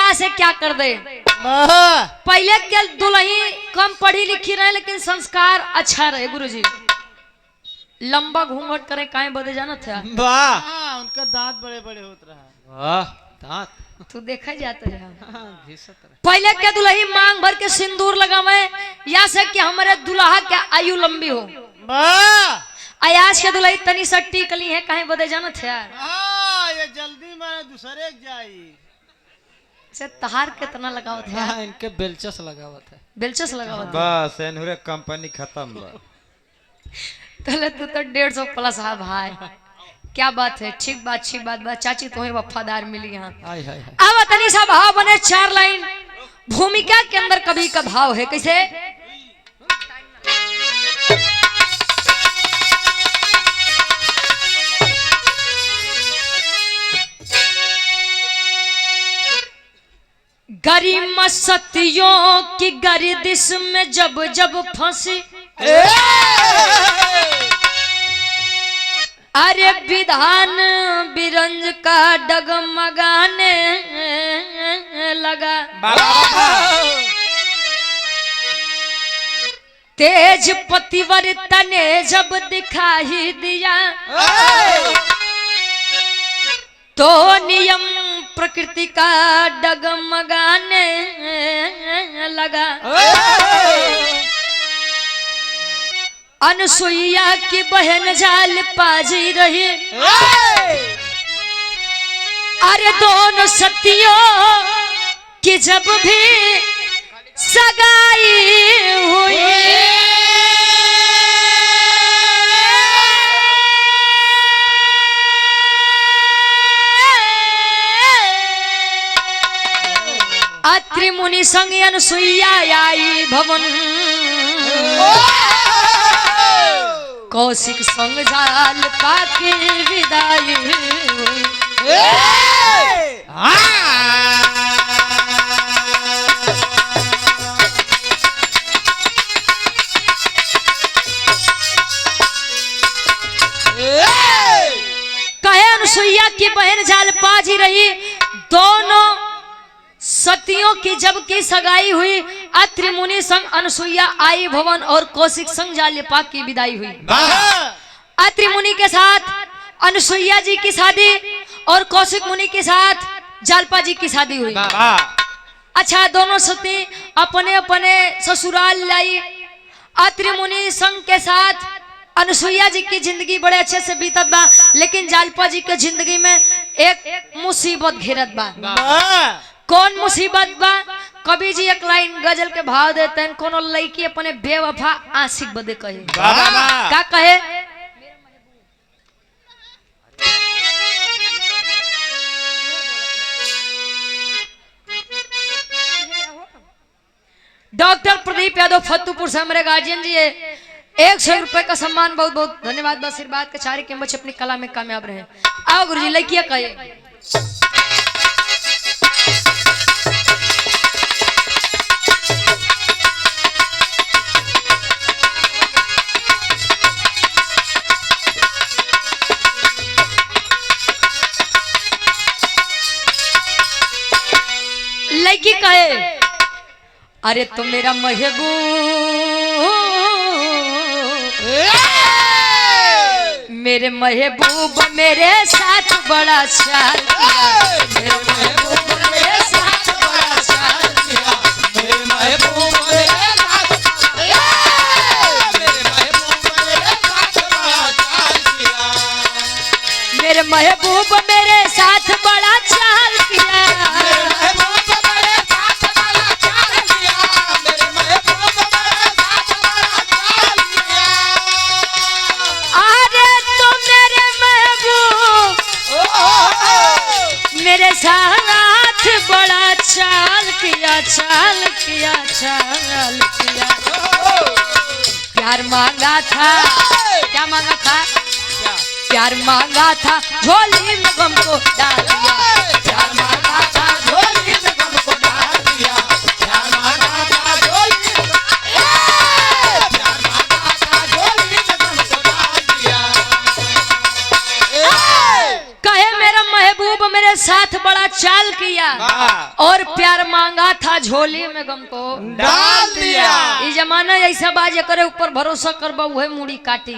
क्या से क्या कर दे। पहले के दुल्ही कम पढ़ी लिखी रहे लेकिन संस्कार अच्छा रहे। गुरुजी लंबा घूंघट करे काहे बदे जाना था। वाह उनका दांत बड़े बड़े होत रहा। वाह दांत तू देखा जाता है। पहले के दुल्ही मांग भर के सिंदूर लगावे या से कि हमारे दुल्हा के आयु लंबी हो। आज के दुल्ही तनी सट्टी कली है काहे बदे जाना था। ये जल्दी मारे दूसरे जाई से तहार कितना लगाव था। इनके बेलचस लगावत है। बेलचस लगावत बस एनहुरे कंपनी खत्म बा। तले तू तो 150 प्लस है भाई। क्या बात है। ठीक बात चाची तुम्हें वफादार मिली यहाँ। अब तनी सा भाव बने 4 लाइन। भूमिका के अंदर कभी का भाव है कैसे। गरिमा सतियों की गर्दिश में जब जब फंसी अरे विधान बिरंज का डगमगाने लगा। तेज पतिव्रता ने जब दिखाई दिया तो नियम प्रकृति का डगमगाने लगा। अनसुईया की बहन जाल पाजी रही अरे दोनों सतियों की जब भी सगाई हुई अत्रि मुनि संग अनसुईया आई भवन कौशिक संग जाल पाके विदाई हुई। कहे अनसुईया की बहन जाल पाजी रही दोनों सतियों की जब की सगाई हुई अत्रि मुनि संग अनसुईया आई भवन और कौशिक संग जाल्यपा की विदाई हुई। अत्रि मुनि के साथ अनसुईया जी की शादी और कौशिक मुनि के साथ जालपा जी की शादी हुई। अच्छा दोनों सती अपने अपने ससुराल लाई। अत्रि मुनि संग के साथ अनसुईया जी की जिंदगी बड़े अच्छे से बीतत बा लेकिन जालपा जी के जिंदगी में एक मुसीबत घेरत बा। कौन मुसीबत बा। कवि जी एक लाइन गजल के भाव देते हैं। कोनो लड़की अपने बेवफा आशिक बदे कहे का कहे। डॉक्टर प्रदीप यादव फतुपुर से हमारे गार्जियन जी है। 100 रुपए का सम्मान बहुत बहुत धन्यवाद। बस आशीर्वाद के चारे के बच्चे अपनी कला में कामयाब रहे। आओ गुरुजी लड़कियां कहे। लड़की कहे अरे तो मेरा महबूब मेरे महबूब मेरे साथ बड़ा चाल किया। मेरे महबूब मेरे साथ बड़ा चाल किया। मेरे महबूब मेरे साथ बड़ा चाल किया। मेरे महबूब मेरे साथ बड़ा चाल किया। मेरे साथ बड़ा चाल किया प्यार मांगा था। क्या मांगा था। प्यार मांगा था झोली में गम को डाल दिया। प्यार मांगा था झोली में गम को डाल दिया। प्यार मांगा था झोली में प्यार मांगा था झोली में गम को डाल दिया। कहे मेरा महबूब मेरे साथ बड़ा चाल किया और प्यार मांगा था झोली में गम को डाल दिया। ये जमाना ऐसा बाजे करे ऊपर भरोसा करबा वही मुड़ी काटी।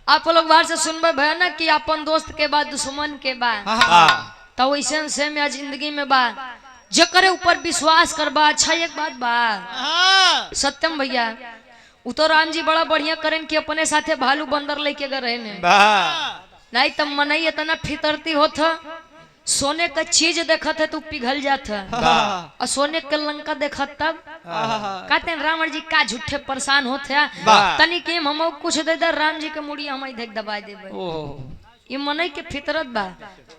आप लोग बाहर से सुनबे भैया ना कि अपन दोस्त के बाद दुश्मन के बाद तो वैसे से में जिंदगी में बा जो करे ऊपर विश्वास करबा। अच्छा एक बात बा सत्यम भैया उ तो राम जी बड़ा बढ़िया करें कि अपने साथे भालू बंदर लेके गए रहे ने नहीं तब मनई इतना फितरती होत सोने का चीज देखत है तो पिघल जात है और सोने का लंका देखत तब कहते हैं रावण जी का झूठे परेशान होते हैं तनी के हम कुछ दे दे राम जी के मुड़ी हम देख दबा देबे। ये मनई के फितरत बा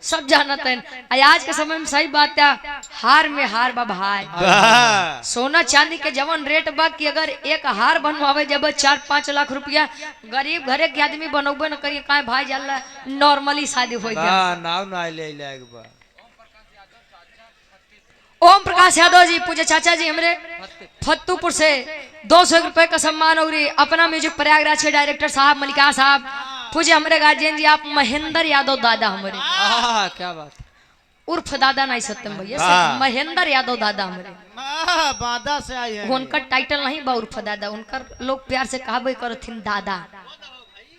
सब जानत है। आज के समय में सही बात है हार में हार बा भाई। सोना चांदी के जवन रेट बा कि अगर एक हार बनवावे जब 4-5 लाख रुपया गरीब घरे के आदमी बनोबे न करिए काहे भाई जाला नॉर्मली शादी होई गया। नाव ना ले ले बा। ओम प्रकाश यादव जी पूजे चाचा जी हमरे फत्तूपुर से 200 रुपए का सम्मान और अपना म्यूजिक प्रयागराज के डायरेक्टर साहब मलिका साहब पूजे हमारे गार्जियन जी आप महेंद्र यादव दादा हमारे क्या बात उर्फ दादा नहीं सत्यम भैया महेंद्र यादव दादा हमारे बादा से आए हैं। उनका टाइटल नहीं बा उर्फ दादा उनका लोग प्यार से कहबे करथिन दादा।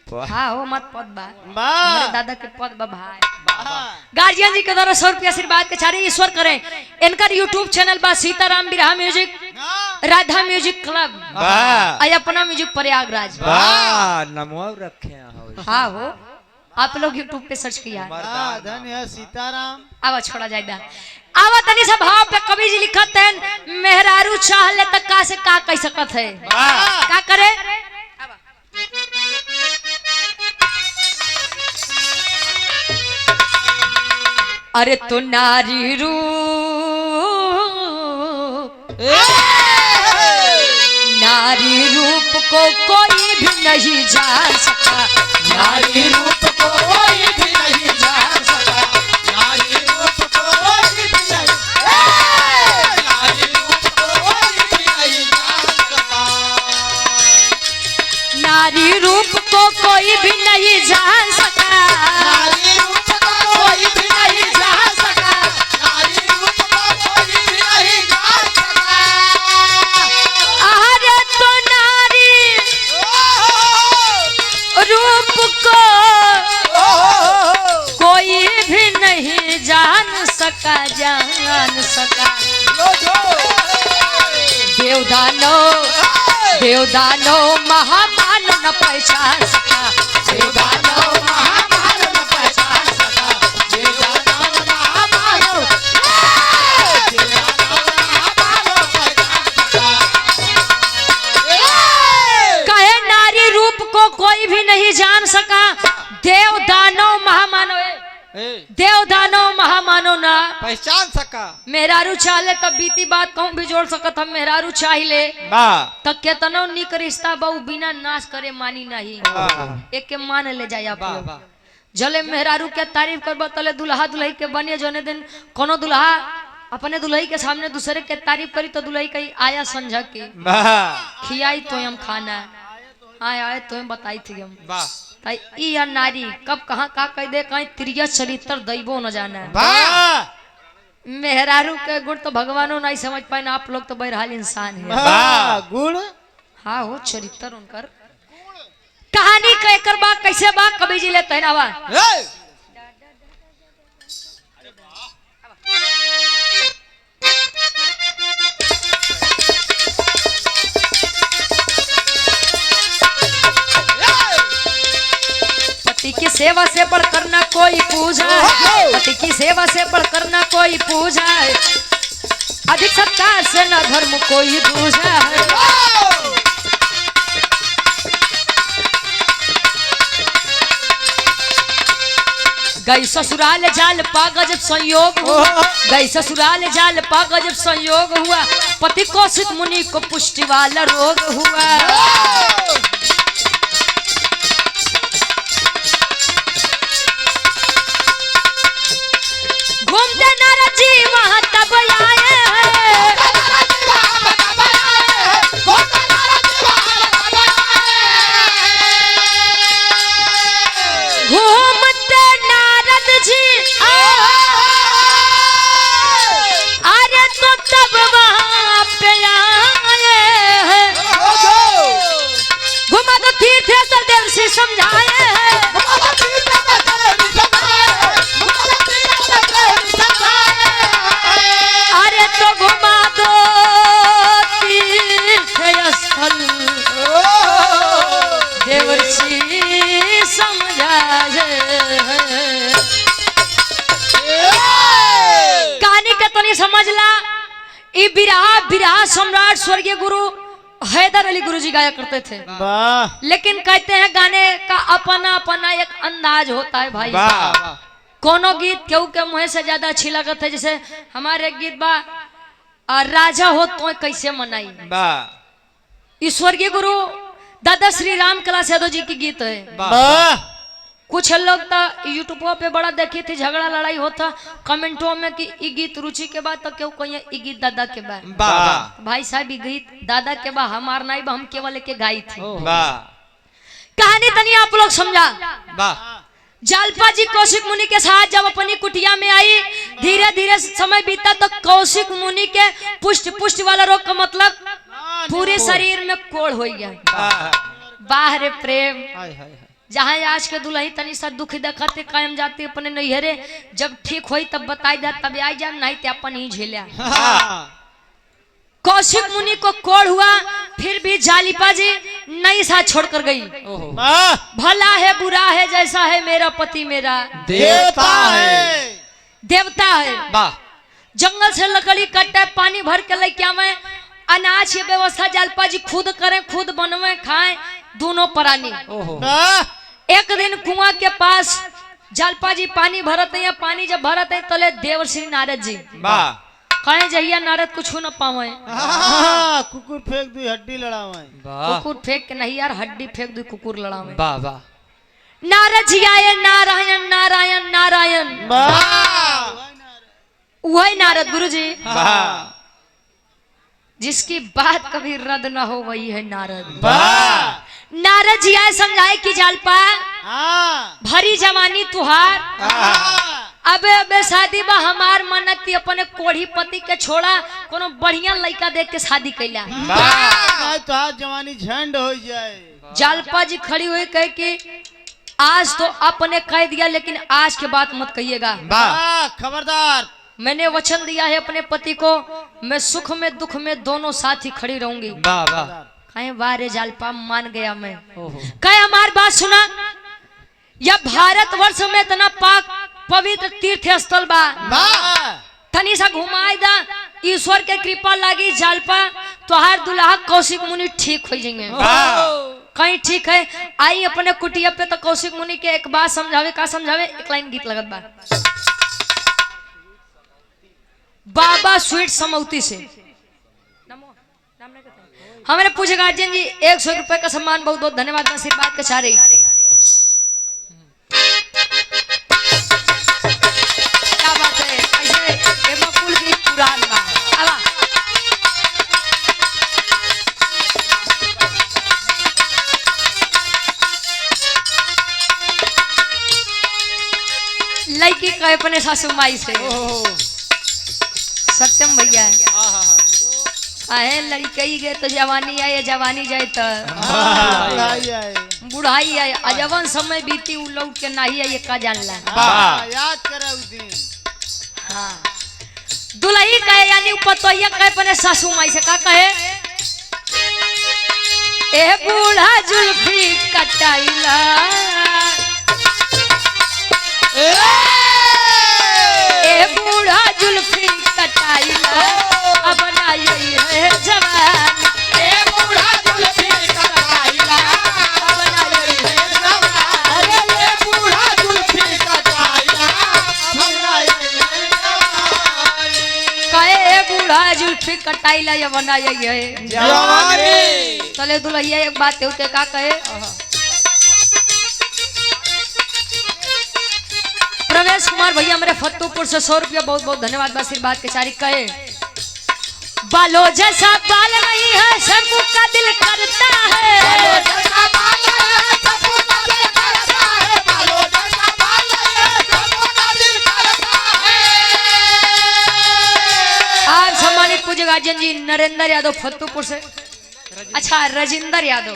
हाँ हो मत पद बा हमारे दादा के पद बा भाई। गार्जियन जी के द्वारा 100 रुपया आशीर्वाद के चारे ईश्वर करें। इनका यूट्यूब चैनल बा सीताराम बिरहा music Radha music club I अपना म्यूजिक प्रयागराज नमो रखे। हाँ हो आप लोग यूट्यूब पे सर्च किया है। धन्य सीताराम। आवा छोड़ा जाएगा आवा तनी सा भाव पे कवि जी लिखत है मेहरारू चाह ले तक का से का कह सकत है का करे। अरे तो नारी रूप नारी रूप को कोई भी नहीं जान सका। नारी रूप को कोई भी नहीं जान सका। नारी रूप को कोई भी नहीं नारी रूप को कोई भी नहीं जान सका। नारी रूप को कोई भी नहीं जान सका। नारी रूप को कोई भी नहीं जान सका। नारी रूप को कोई भी नहीं जान सका। अरे तो नारी रूप को कोई भी नहीं जान सका जान सका। देवदानो महामानव न पहचान सका। देवदानो महामानव न पहचान सका। देवदानो महामानव कहे नारी रूप को कोई भी नहीं जान सका। देवदानो महामानव देवदानो महामानव ना पहचान सका। मेहरारू चाहले तब बीती बात कहूँ भी जोड़ सकत हम मेहरारू चाहिले तब केतनो निक रिश्ता बहु बिना नाश करे मानी नहीं एक के मान ले जाए आप लोग। जले मेहरारू के तारीफ करबो तले दुल्हा दुल्ही के बनिए जोने दिन कोनो दुल्हा अपने दुल्ही के सामने दूसरे के तारीफ करी तो दुल्ही कही आया समझ के खियाई तो हम खाना आए तो हम बताई थी हम ई या नारी कब कहाँ का कह दे कहीं त्रिया चरित्र दैवो न जाना। मेहरारू के गुण तो भगवानों नहीं समझ पाए ना आप लोग तो बहरहाल इंसान है। गुण हाँ हो चरित्र उनकर कहानी कहकर बा कैसे बा कवि जी लेते हैं ना बा। पति की सेवा से बढ़कर ना कोई पूजा है। पति की सेवा से बढ़कर ना कोई पूजा है। अधिक सत्कार से ना धर्म कोई दूजा है। गई ससुराल जाल पा गजब संयोग हुआ। गई ससुराल जाल पा गजब संयोग हुआ। पति कौशिक मुनि को पुष्टि वाला रोग हुआ। घूमते नारद जी वहां तब आए हैं। घूमते नारद जी बजला ई बिरहा बिरहा सम्राट स्वर्गीय गुरु हैदर अली गुरुजी गाया करते थे। वाह लेकिन कहते हैं गाने का अपना अपना एक अंदाज होता है भाई। वाह कोनो गीत केहू के मुँह से ज्यादा अच्छी लगत है। जैसे हमारे एक गीत बा राजा हो तो कैसे मनाई, वाह स्वर्गीय गुरु दादा श्री राम कलाश यादव जी की गीत है। वाह कुछ लोग तो यूट्यूब पे बड़ा देखी थी, झगड़ा लड़ाई होता कमेंटों में कि ई गीत रुचि के बाद तो क्यों कहिए ई गीत दादा के बाद। वाह भाई साहब ई गीत दादा के बाद हमार नहीं बा, हम केवल एक गाई थी। वाह कहानी तनी आप लोग समझा। वाह जालपा जी कौशिक मुनि के साथ जब अपनी कुटिया में आई, धीरे धीरे समय बीता तो कौशिक मुनि के पुष्ट पुष्ट वाला रोग का मतलब पूरे शरीर में कोढ़ हो गया। बाहर प्रेम हाय हाय हाय। जहाँ आज के दुल्ही तनी सा दुख देखते कायम जाते अपने नैहरे, जब ठीक होई तब बताई जा तब आई जा, नहीं तो अपन ही झेलिया। कौशिक मुनि को कोढ़ हुआ, फिर भी जालिपा जी नहीं साथ छोड़कर गई। वाह भला है बुरा है जैसा है मेरा पति मेरा देवता है देवता है। वाह जंगल से लकड़ी कटे पानी भर के लेके आवे, अनाज की व्यवस्था जालपा जी खुद करें, खुद बनवे खाएं दोनों प्राणी। वाह एक दिन कुआं के पास जालपा जी पानी भरत है, पानी जब भरत है तले देवर्षि नारद जी वाह कहे जहिया नारद कुछ न पावे, कुकुर फेंक दी हड्डी लड़ावे। वाह कुकुर फेंक के नहीं यार हड्डी फेंक दू कुकुर लड़ावे। वाह वाह नारद जी आए, नारायण नारायण नारायण, वाह वही नारद गुरु जी वाह जिसकी बात कभी रद्द ना हो वही है नारद। वाह नारद जी आए समझाए कि जालपा हाँ भरी जवानी तुहार, अबे अबे शादी बा हमार मनती अपने कोढ़ी पति के छोड़ा कोनो बढ़िया लड़का देख के शादी कैला। नहीं तो आज जवानी झंड हो जाए। जालपा जी खड़ी हुई कहे कि आज तो आपने कह दिया लेकिन आज के बाद मत कहिएगा। वाह खबरदार। मैंने वचन दिया है अपने पति को, मैं सुख में दुख में दोनों साथ ही खड़ी रहूंगी। वाह वाह कहे वाह रे जालपा मान गया मैं। कहे हमारी बात सुना, यह भारत वर्ष में इतना पाक पवित्र तीर्थ स्थल बा, वाह तनी सा घुमाए दा, ईश्वर के कृपा लागी जालपा तोहार दुल्हा कौशिक मुनि ठीक हो जाएंगे। कहीं ठीक है आई अपने कुटिया पे तो कौशिक मुनि के एक बात समझावे, का समझावे, एक लाइन गीत लगत बा, बाबा स्वीट समौती से हमारे पूछे गार्जियन जी 100 रुपए का सम्मान, बहुत बहुत धन्यवाद, आशीर्वाद के सारे। क्या बात है, ऐसे मकुल की पुरान बा। आवा लड़की कहे अपने सासू माई से, सत्यम भैया आहे लड़कई गए तो जवानी आए, जवानी जाए तो बुढ़ाई आए, अजवन समय बीती उ लौट के नहीं आए का जानला। याद करे उस दिन। हाँ दुल्ही कहे यानी पतोइया कहे अपने सासू माई से, का कहे, ए बूढ़ा जुल्फी कटाइला, ए बूढ़ा जुल्फी कटाइला, अब ना यही है जवान, ए बूढ़ा जुल्फी कटाइला, अब ना यही है जवान, अरे ये बूढ़ा जुल्फी कटाइला, हमरा ये जवानी। कहे बूढ़ा जुल्फी कटाइला, अब ना यही है जवानी। चले दुल्हिया एक बात होते का कहे, प्रवेश कुमार भैया मेरे फतेहपुर से 100 रुपया, बहुत बहुत धन्यवाद, आशीर्वाद के चारी। कहे बालों जैसा बाल नहीं है सबका दिल करता है, आप सम्मानित पूज्य गार्जियन जी नरेंद्र यादव फतेहपुर से, अच्छा राजेंद्र यादव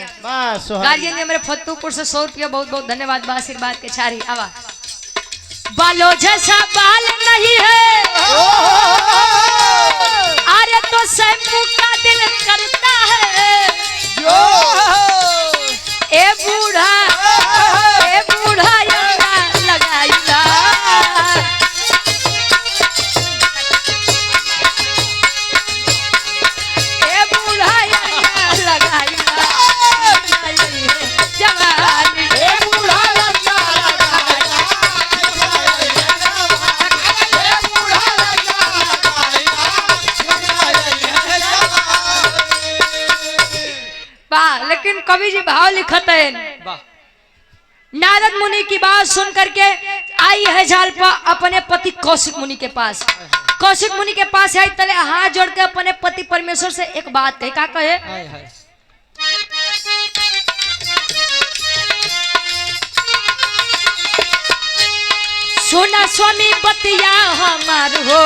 गार्जियन जी मेरे फतेहपुर से 100 रुपया, बहुत बहुत धन्यवाद, आशीर्वाद के चारी। आवा बालों जैसा बाल नहीं है, अरे तो शैम्पू का दिल करता है, ए बूढ़ा लगाइला, कवि जी भाव लिखत है। वाह नारद मुनि की बात सुन करके आई है जालपा अपने पति कौशिक मुनि के पास। कौशिक मुनि के पास आई तले हाथ जोड़ के अपने पति परमेश्वर से एक बात कहे। का कहे? हाय हाय सुना स्वामी बतिया हमार हो,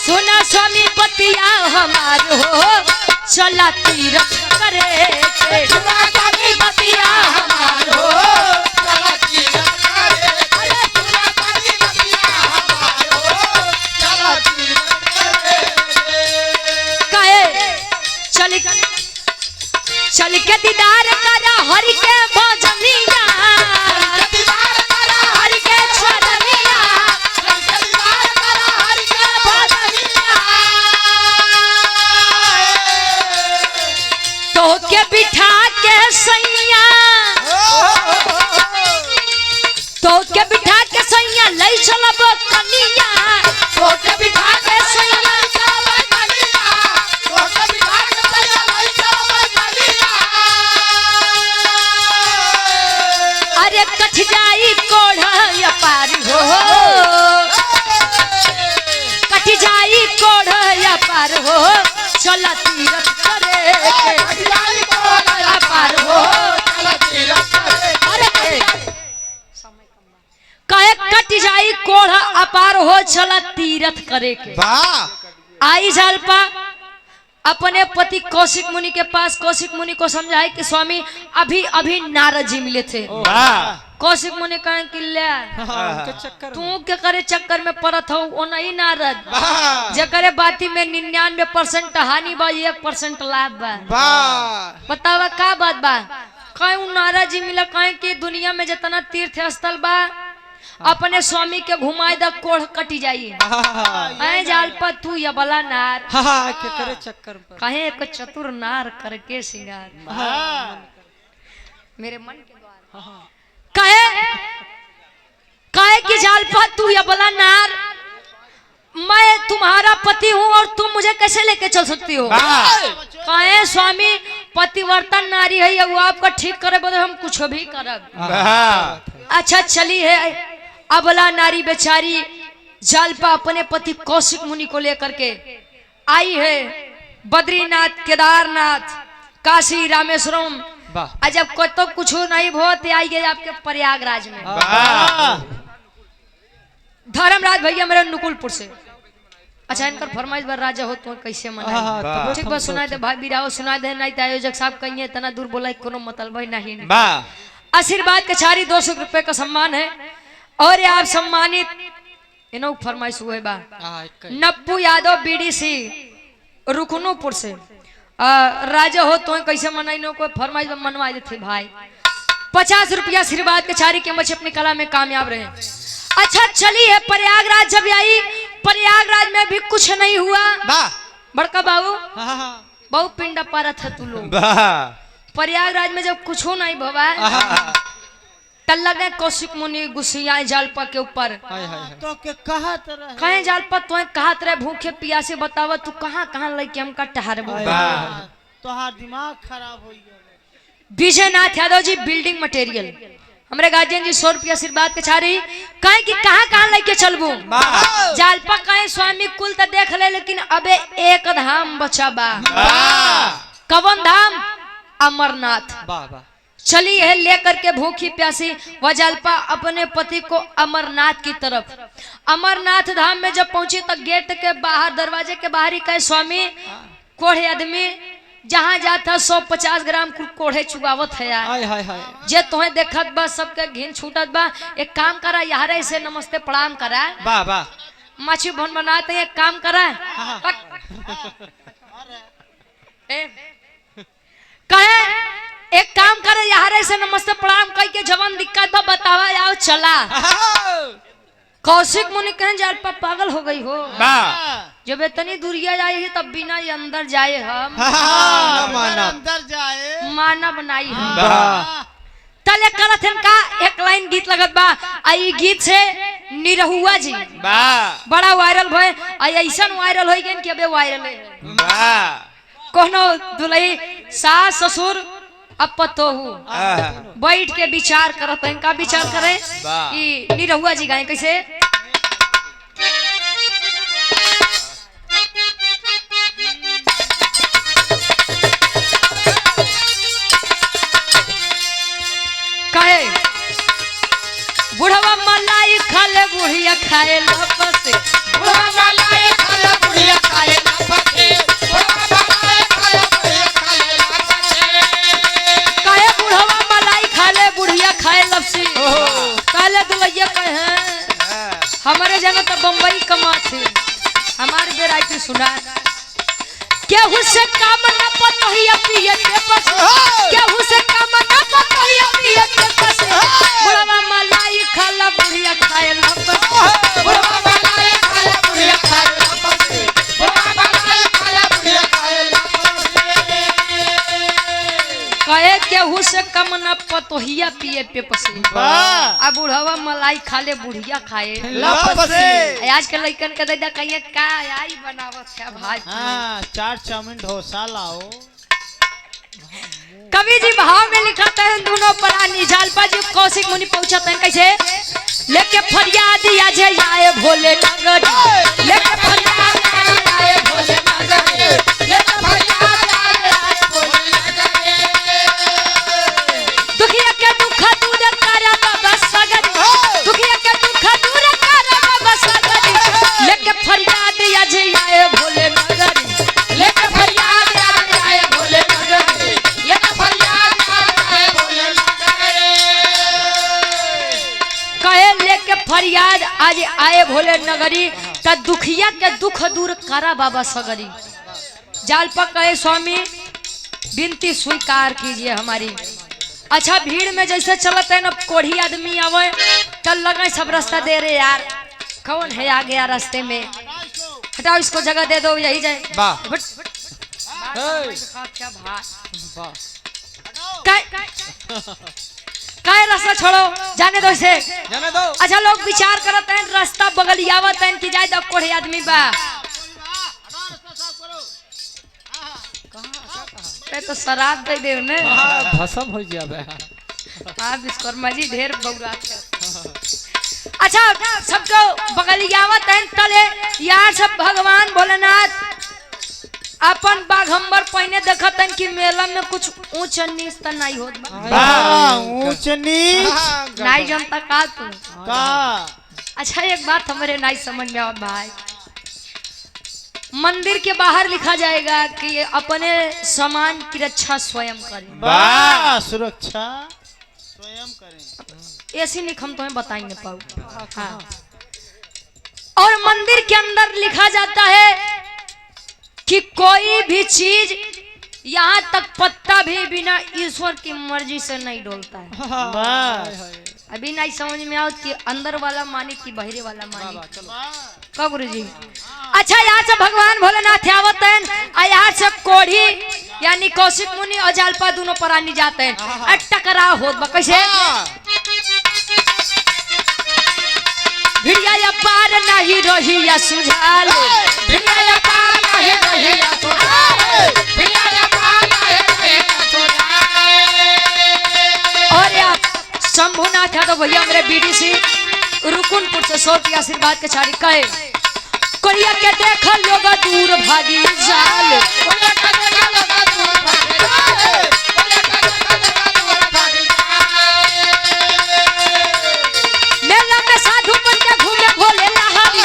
सुना स्वामी बतिया हमार हो, चला तीरथ करे के। सुना स्वामी बतिया हमार हो, चला तीरथ करे। अरे सुना स्वामी बतिया हमार हो, चला तीरथ करे। कहे चल के दीदार करा हरि के भजनिया, दीदार करा हरि के चरनिया, दीदार करा हरि के भजनिया। तो के बिठा के सैया, तो के बिठा के सैया लई चलब कनिया, तो के बिठा के सैया अरे कठ जाई कोढ़ पार हो, कठ जाई कोढ़ पार हो, चला तीरथ करे के। पार हो अरे कहे कट जाई कोढ़ अपार हो, चला तीरथ करे के। वाह आई जालपा अपने पति कौशिक मुनि के पास। कौशिक मुनि को समझाए कि स्वामी अभी अभी नारद जी मिले थे। वाह कौशिक मुनि कहे कि ले उनके चक्कर तू के करे चक्कर में पड़त हो, ओ नहीं नारद वाह जकरे बाती में 99% हानि बा, 1% लाभ बा। वाह बतावा का बात बा? कहे उ नारद जी मिला कहे कि दुनिया में जितना तीर्थ स्थल बा अपने स्वामी के घुमाए द कोढ़ कटी जाई। ऐ जालपा तू या बला नार के करे चक्कर पर कहे एक चतुर नार करके सिंगार मेरे मन के द्वार। कहे कहे कि जालपा तू या बला नार, मैं तुम्हारा पति हूँ और तुम मुझे कैसे लेके चल सकती हो? कहे स्वामी पतिवर्तन नारी है, वो आपका ठीक करे बोले हम कुछ भी करब। अच्छा चली है अबला नारी बेचारी जालपा अपने पति कौशिक मुनि को लेकर के आई है बद्रीनाथ, केदारनाथ, काशी, रामेश्वरम। जब तो कुछ नहीं बहुत आई गए आपके प्रयागराज में। धर्मराज भैया मेरे नुकुलपुर से। अच्छा इनकर फरमाइश बार राजा हो तो कैसे मनाए? ठीक बात सुना दे भाई बिराओ सुना दे, नहीं तो आयोजक साहब कहिए इतना दूर बोला कोनो मतलब नहीं। आशीर्वाद कछारी 200 रुपए का सम्मान है और आप सम्मानित इनो फरमाइश हुए बा नप्पू यादव बीडीसी रुकनोपुर से। राजा हो तो कैसे मनाई नो कोई फरमाइश मनवा देते भाई। 50 रुपया आशीर्वाद कछारी के मछली अपनी कला में कामयाब रहे। अच्छा चली है प्रयागराज जब आई, प्रयागराज में भी कुछ नहीं हुआ। बड़का बाबू बहुत पिंडा पारा था तू लोग। प्रयागराज में जब कुछ नहीं भवा तल लगे कौशिक मुनि गुस्सियाए जालपा के ऊपर। तो के कहा तरह कहे जालपा तो कहा तरह भूखे पियासे बतावा तू कहाँ कहाँ लेके हमका टहर तोहार दिमाग खराब हो गया। विजयनाथ यादव जी बिल्डिंग मटेरियल हमारे गार्जियन जी 100 रुपया आशीर्वाद के छा रही। कहे कि कहाँ कहाँ लेके चलबू? जालपा कहे स्वामी कुल तो देख ले लेकिन अबे एक धाम बचा बा। कवन धाम? अमरनाथ। चली है लेकर के भूखी प्यासी वजालपा अपने पति को अमरनाथ की तरफ। अमरनाथ धाम में जब पहुंची तो गेट के बाहर दरवाजे के बाहर ही कहे स्वामी कोढ़े आदमी जहाँ जाता 150 ग्राम कोढ़े चुगावत है यार। जे तुम्हें देखत बा सबके घिन छूटत बा। एक काम करा यार ऐसे नमस्ते प्रणाम करा माछी भवन बनाते एक काम करा कहे एक काम करे यार ऐसे नमस्ते प्रणाम कह के जवान दिक्कत बा बतावा आओ चला। कौशिक मुनि कहें जालपा पागल हो गई हो? जब इतनी दूरिया जाए तब बिना ये अंदर जाए हम अंदर जाए माना बनाई हम तले करत हम का एक लाइन गीत लगत बा। आई गीत से निरहुआ जी बड़ा वायरल भय। आई ऐसा वायरल हो गए कि अबे वायरल है। कोनो दुलही सास ससुर अब पतोहू बैठ के विचार करत हैं का विचार करे वाह। कि निरहुआ जी गाए कैसे कहे बुढ़वा मलाई खाले बुढ़िया खाए लपस बुढ़वा मलाई खाले बुढ़िया खाए ना पके बुढ़वा मलाई खाले बुढ़िया खाए ना पके कहे बुढ़वा मलाई खाले बुढ़िया खाए लपसी काले दुलैया कहे हमारे जगह तो बम्बई कमा थे हमारे बेराइटी सुना केहू से काम न पतोहिया पिए के पस केहू से काम न पतोहिया पिए के पस बुढ़वा मलाई खाला बुढ़िया खाए लपस बुढ़वा मलाई खाले बुढ़िया खाए ना पके बुढ़वा मलाई खाले बुढ़िया खाए ना पके कहे केहू से कम न पतोहिया पिए पे पसी आ बुढ़वा मलाई खाले बुढ़िया खाए लपसे आज के लइकन के दादा कहिए का आई बनावत है भाई हाँ चाट चाउमीन डोसा लाओ कवि जी भाव में लिखते हैं दोनों प्राणी जालपा जी कौशिक मुनि पहुंचते हैं कैसे लेके फरियाद आज आए भोले नगर लेके फरियाद आए भोले नगर लेके फरियाद आए भोले दुखिया के दुख दूर कर बाबा सगरी दुखिया के दुख दूर कर बाबा सगरी लेके फरियाद आज आए भोले नगर लेके फरियाद आज आए भोले नगर लेके फरियाद आए भोले नगर कहे लेके फरियाद आज आए भोले नगरी त दुखिया के दुख दूर करा बाबा सगरी जालपा कहे स्वामी विनती स्वीकार कीजिए हमारी अच्छा भीड़ में जैसे चलते हैं ना कोढ़ी आदमी आवे तब लगे सब रास्ता दे रहे यार कौन है आ गया रास्ते में हटाओ इसको जगह दे दो यही जाए वाह। बट क्या काय रास्ता छोड़ो जाने दो इसे जाने दो अच्छा लोग विचार करते हैं रास्ता बगलियावत है कि जाए दो कोढ़ी आदमी बा तो शराब दे दे ने भसम हो जाबे हां विश्वकर्मा जी ढेर बौरा अच्छा सबको बगलियावत है तले यार सब भगवान भोलेनाथ अपन बाघंबर पहने देखत हैं कि मेला में कुछ ऊंच नीच त नहीं होत बा ऊंच नीच नहीं जनता का तू का अच्छा एक बात हमारे नहीं समझ में आवा भाई मंदिर के बाहर लिखा जाएगा कि ये अपने सामान की रक्षा स्वयं करें वाह सुरक्षा स्वयं करें ऐसी लिख हम तुम्हें बता ही नहीं पाऊँ हाँ। और मंदिर के अंदर लिखा जाता है कि कोई भी चीज यहाँ तक पत्ता भी बिना ईश्वर की मर्जी से नहीं डोलता है वाह अभी नहीं समझ में आओ कि अंदर वाला मानी कि बहरे वाला मानी का गुरु जी अच्छा यहाँ से भगवान भोलेनाथ आवत हैं यहाँ से कोढ़ी यानी कौशिक मुनि और जालपा दोनों प्राणी जाते हैं टकराव होत बा कैसे भिड़िया या पार नहीं रही या सुझाल भिड़िया या पार नहीं रही या सुझाल भिड़िया या पार नहीं रही या सुझाल और यार शंभुनाथ यादव भैया मेरे बीडीसी रुकुनपुर से 100 की आशीर्वाद के चारी कहे कोरिया के देख लोग दूर भागी जाल मेला में साधु बन के घूमे भोले लहरी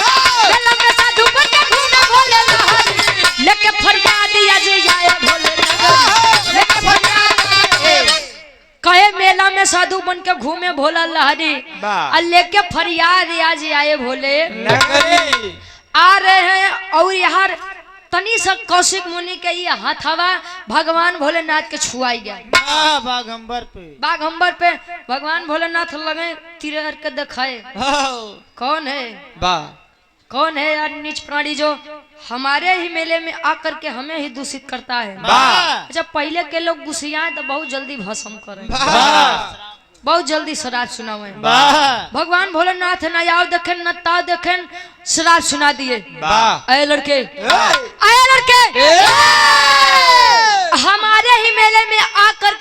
मेला में साधु बन के घूमे भोले लहरी लेके फरियाद आज आए भोले लहरी लेके फरियाद कहे मेला में साधु बन के घूमे भोला लहरी और लेके फरियाद आज आए भोले आ रहे हैं और यार तनी सा कौशिक मुनि के ये हाथवा भगवान भोलेनाथ के छुआई गया बाघंबर पे भगवान भोलेनाथ लगे तीर के दिखाए कौन है कौन है यार नीच प्राणी जो हमारे ही मेले में आकर के हमें ही दूषित करता है अच्छा पहले के लोग गुस्सियाए तो बहुत जल्दी भस्म करें बहुत जल्दी शराब सुनावे भगवान भोलेनाथ न आओ देखें न ताव देखें शराब सुना दिए आए लड़के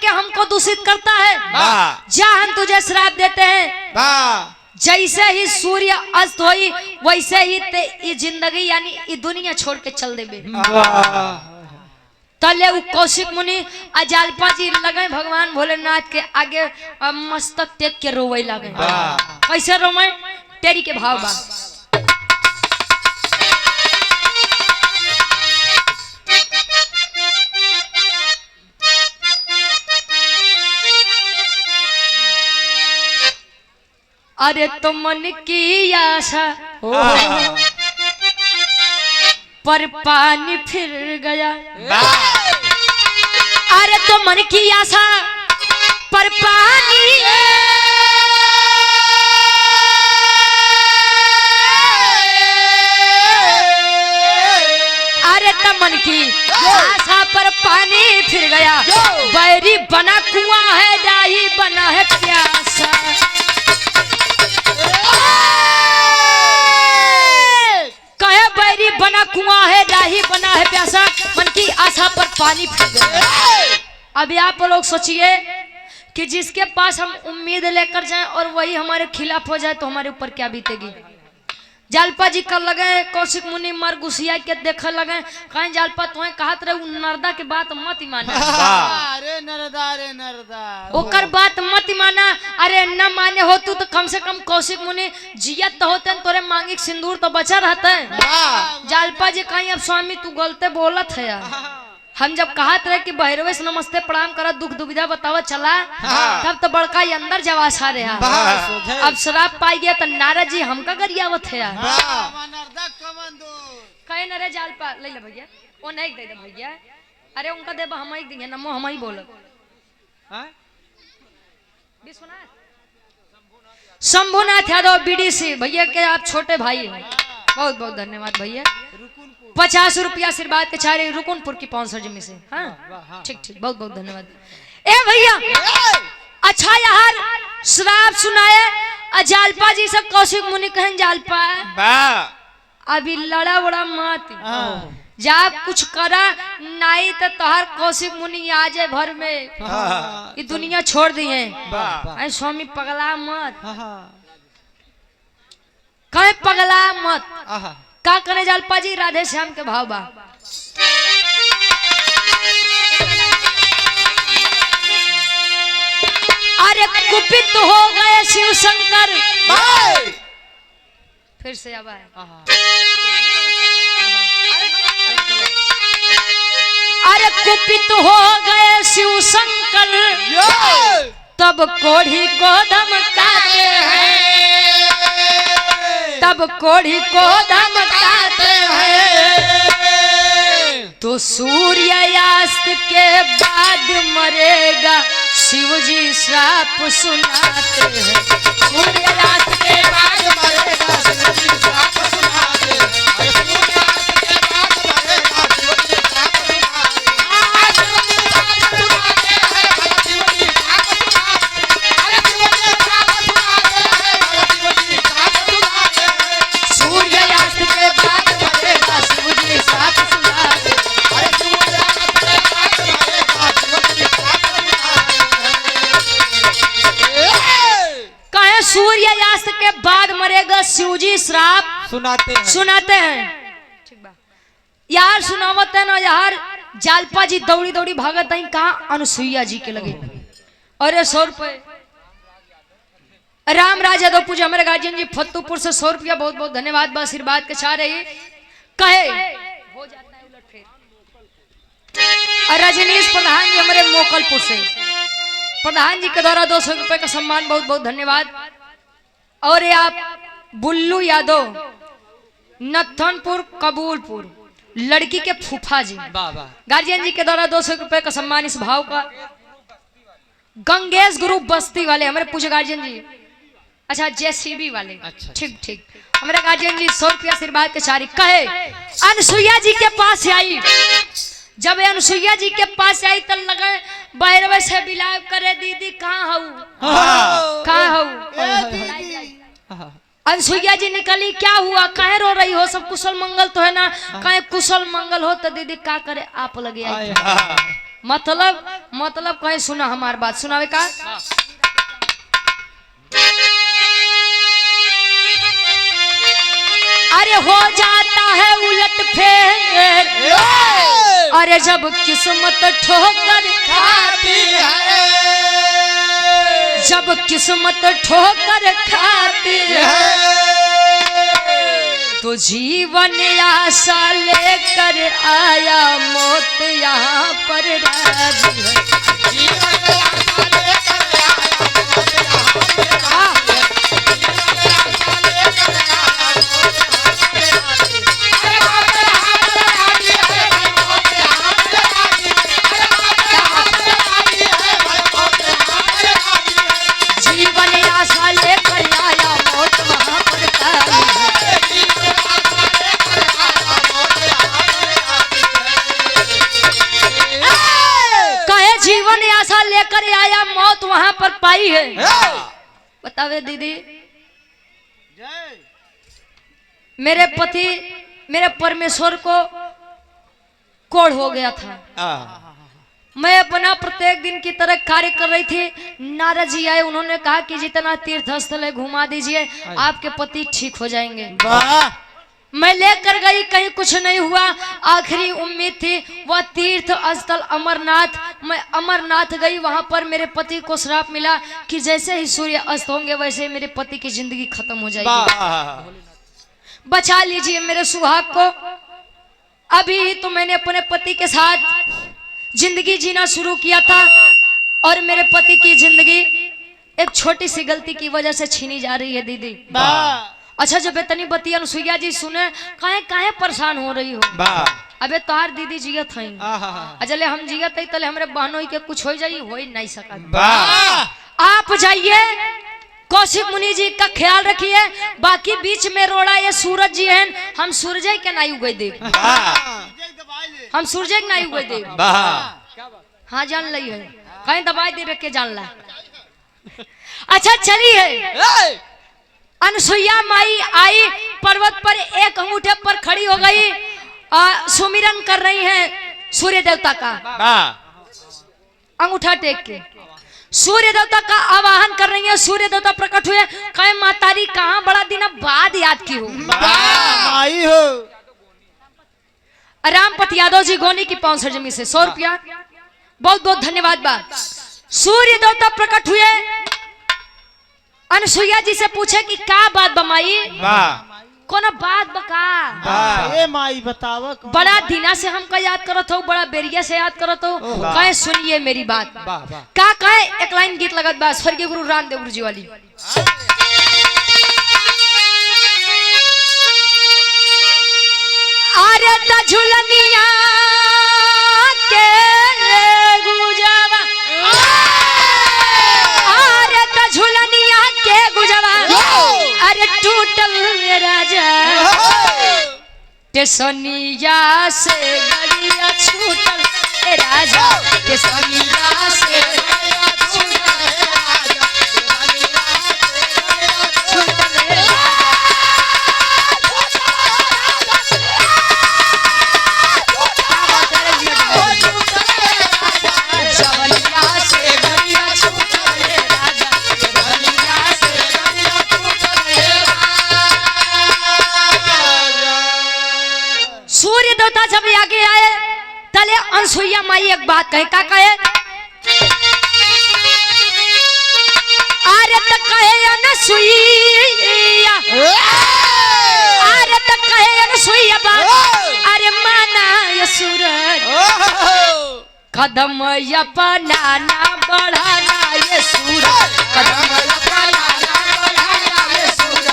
आके हमको दूषित करता है, वाह जा हम तुझे श्राप देते हैं। वाह जैसे ही सूर्य अस्त होई वैसे ही ते ये जिंदगी यानी ये दुनिया छोड़ के चल देबे। तले उ कौशिक मुनि अजालपा जी लगे भगवान भोलेनाथ के आगे मस्तक टेक के रोवे लगे। कैसे रोवे? तेरी के भाव बा। अरे तो मन की आशा पर पानी फिर गया। अरे तो मन की आशा पर पानी अरे तो मन की आशा पर पानी फिर गया। बैरी बना कुआं है डाही बना है प्यासा। कहे बैरी बना कुआं है डाही बना है प्यासा, मन की आशा पर पानी फिर गया। अभी आप लोग सोचिए कि जिसके पास हम उम्मीद लेकर जाएं और वही हमारे खिलाफ हो जाए तो हमारे ऊपर क्या बीतेगी। जालपा जी कर लगे कौशिक मुनि मर गुसिया के देख लगे। कहीं जालपा तुम्हें कहत रहे नरदा के बात मत माना। अरे नरदा ओकर बात मत माना। अरे न माने हो तू तो कम से कम कौशिक मुनि जियत तो होते तोरे मांगिक सिंदूर तो बचा रहते। जालपा जी कहीं अब स्वामी तू गलते बोलत है यार। हम जब कहत रहे कि भैरवे से नमस्ते प्रणाम करा दुख दुविधा बतावा चला तब तो बड़का ही अंदर जवासा रहा। अब शराब पाई गया तो नारद जी हमका गरियावत है यार। कहे न रे जालपा ले ले भैया वो नहीं दे दे भैया। अरे उनका देबा हम ही देंगे नमो हम ही बोलो। शंभुनाथ यादव बीडीसी भैया के आप छोटे भाई हैं। बहुत बहुत धन्यवाद भैया। 50 रुपया आशीर्वाद के चारे रुकुनपुर की 500 जिम्मे से। हाँ ठीक ठीक बहुत बहुत धन्यवाद। ए भैया अच्छा यार श्राप सुनाए अजालपा जी से कौशिक मुनि कहन जालपा अभी लड़ा बड़ा मत जा कुछ करा नहीं तो तोहर कौशिक मुनि आ जाए भर में ये दुनिया छोड़ दिए। स्वामी पगला मत कहे पगला मत का करे जालपा जी राधे श्याम के भाव बा। अरे कुपित हो गए शिव शंकर फिर से अब अरे कुपित हो गए शिव शंकर तब कोढ़ी को धमकाते हैं। तब कोढ़ी को धमकाते हैं तो सूर्यास्त के बाद मरेगा शिव जी श्राप सुनाते हैं। सूर्यास्त के बाद मरेगा शिव जी श्राप सुनाते हैं। सूर्यास्त के बाद मरेगा शिव जी श्राप सुनाते हैं। शिव जी श्राप सुनाते हैं। अरे शिव जी श्राप सुनाते हैं। शिव जी श्राप सुनाते हैं। सूर्यास्त के बाद मरेगा शिव जी श्राप सुनाते हैं। अरे सूर्यास्त के बाद मरेगा शिव जी श्राप कहे सूर्यास्त के बाद मरेगा शिव जी श्राप सुनाते हैं। ठीक बा यार सुनावत है ना यार। जालपा जी दौड़ी दौड़ी भागत आई कहा अनुसुईया जी के लगे। अरे 100 रुपए राम राज यादव पूजा हमारे गार्जियन जी फतुपुर से 100 रुपया बहुत बहुत धन्यवाद बा आशीर्वाद के चाह रही कहे हो जाता है उलट फेर। रजनीश प्रधान जी हमारे मोकलपुर से प्रधान जी के द्वारा 200 रुपए का सम्मान बहुत बहुत धन्यवाद। और ये आप बुल्लू यादव नथनपुर कबूलपुर लड़की के फूफा जी गार्जियन जी के द्वारा 200 रुपए का सम्मान इस भाव का। गंगेश ग्रुप बस्ती वाले हमारे पूछे गार्जियन जी अच्छा जेसीबी वाले ठीक ठीक हमारे गार्जियन जी 100 रुपया आशीर्वाद के चारी कहे अनुसुईया जी के पास आई। जब अनुसुईया जी के पास आई तो लगे भैरवे से बिलाव करे दीदी कहाँ हूँ कहाँ हूँ। अनुसुईया जी निकली क्या हुआ कहे रो रही हो सब कुशल मंगल तो है ना कहे कुशल मंगल हो तो दीदी क्या करे आप लगे आई। मतलब कहीं सुना हमार बात सुनावे का। अरे हो जाता है उलट फेर, अरे जब किस्मत ठोकर खाती है, जब किस्मत ठोकर खाती है तो जीवन आशा लेकर आया मौत यहाँ पर राजी है। जीवन आशा लेकर आया मौत यहाँ पे राजी है। जीवन आशा लेकर आया मौत यहाँ पे राजी है। अरे मौत यहाँ पे राजी है भाई, मौत यहाँ पे राजी है। अरे मौत यहाँ पे राजी है भाई, मौत यहाँ पे राजी है। जीवन आशा लेकर आया मौत वहाँ पर राजी है। कहे जीवन आशा लेकर आया मौत वहां पर पाई है। बतावे दीदी, जय मेरे पति मेरे परमेश्वर को कोढ़ हो गया था। मैं अपना प्रत्येक दिन की तरह कार्य कर रही थी। नारद जी आए, उन्होंने कहा कि जितना तीर्थ स्थल है घुमा दीजिए, आपके पति ठीक हो जाएंगे। वाह मैं लेकर गई, कहीं कुछ नहीं हुआ। आखिरी उम्मीद थी वह तीर्थ स्थल अमरनाथ। मैं अमरनाथ गई, वहां पर मेरे पति को श्राप मिला कि जैसे ही सूर्य अस्त होंगे वैसे ही मेरे पति की जिंदगी खत्म हो जाएगी। बचा लीजिए मेरे सुहाग को। अभी तो मैंने अपने पति के साथ जिंदगी जीना शुरू किया था और मेरे पति की जिंदगी एक छोटी सी गलती की वजह से छीनी जा रही है दीदी। वाह अच्छा जब इतनी बती अनुसुईया जी सुने, काहे काहे परेशान हो रही हो। अबे तोहार दीदी जियत हई, अजले हम जियत हई तले हमरे बहनों के कुछ हो जाई, हो ही नहीं सका। आप जाइए, कौशिक मुनि जी का ख्याल रखिए। बाकी बीच में रोड़ा ये सूरज जी हैं, हम सूरज के नहीं उगे दे, हम सूरज के नहीं उगे दे। हाँ जान ली है, कहीं दवाई दे रख के जान ला। अच्छा चलिए, अनुसुईया माई आई, पर्वत पर एक अंगूठे पर खड़ी हो गई, सुमिरन कर रही हैं सूर्य देवता का। अंगूठा टेक के सूर्य देवता का आवाहन कर रही है। सूर्य देवता प्रकट हुए, कहे मातारी कहाँ बड़ा दिन बाद याद की हो। आई हो रामपति यादव जी गोनी की 65 जमी से 100 रुपया, बहुत बहुत धन्यवाद। बात सूर्य देवता प्रकट हुए, अनुसुईया जी से पूछे कि का बात बमाई, कोनो बात बका। ए माई बताव कौन बड़ा दिना से हमका याद करत हो, बड़ा बेरिया से याद करत हो, कहे सुनिए मेरी बात। का कहे एक लाइन गीत लगत बा स्वर्गीय गुरु रामदेव गुरु जी वाली। अरे त झुलनिया के गुजवा, अरे त झुलनिया के गुजवा, अरे टूटल राजा टेसनिया से गड़िया छूटल राजा, टेसनिया से गड़िया छूटल राजा, छूटल जवनिया से गड़िया छूटल राजा, जवनिया से गड़िया छूटल। सूर्य देवता जब आगे आए तले अनुसुईया माई एक बात कहे, का कहे, अरे त कहे अनुसुईया, अरे त कहे अनुसुईया बात, अरे माना ये सूरज कदम अपना ना बढ़ाना ये सूरज, कदम अपना ना बढ़ाना ये सूरज।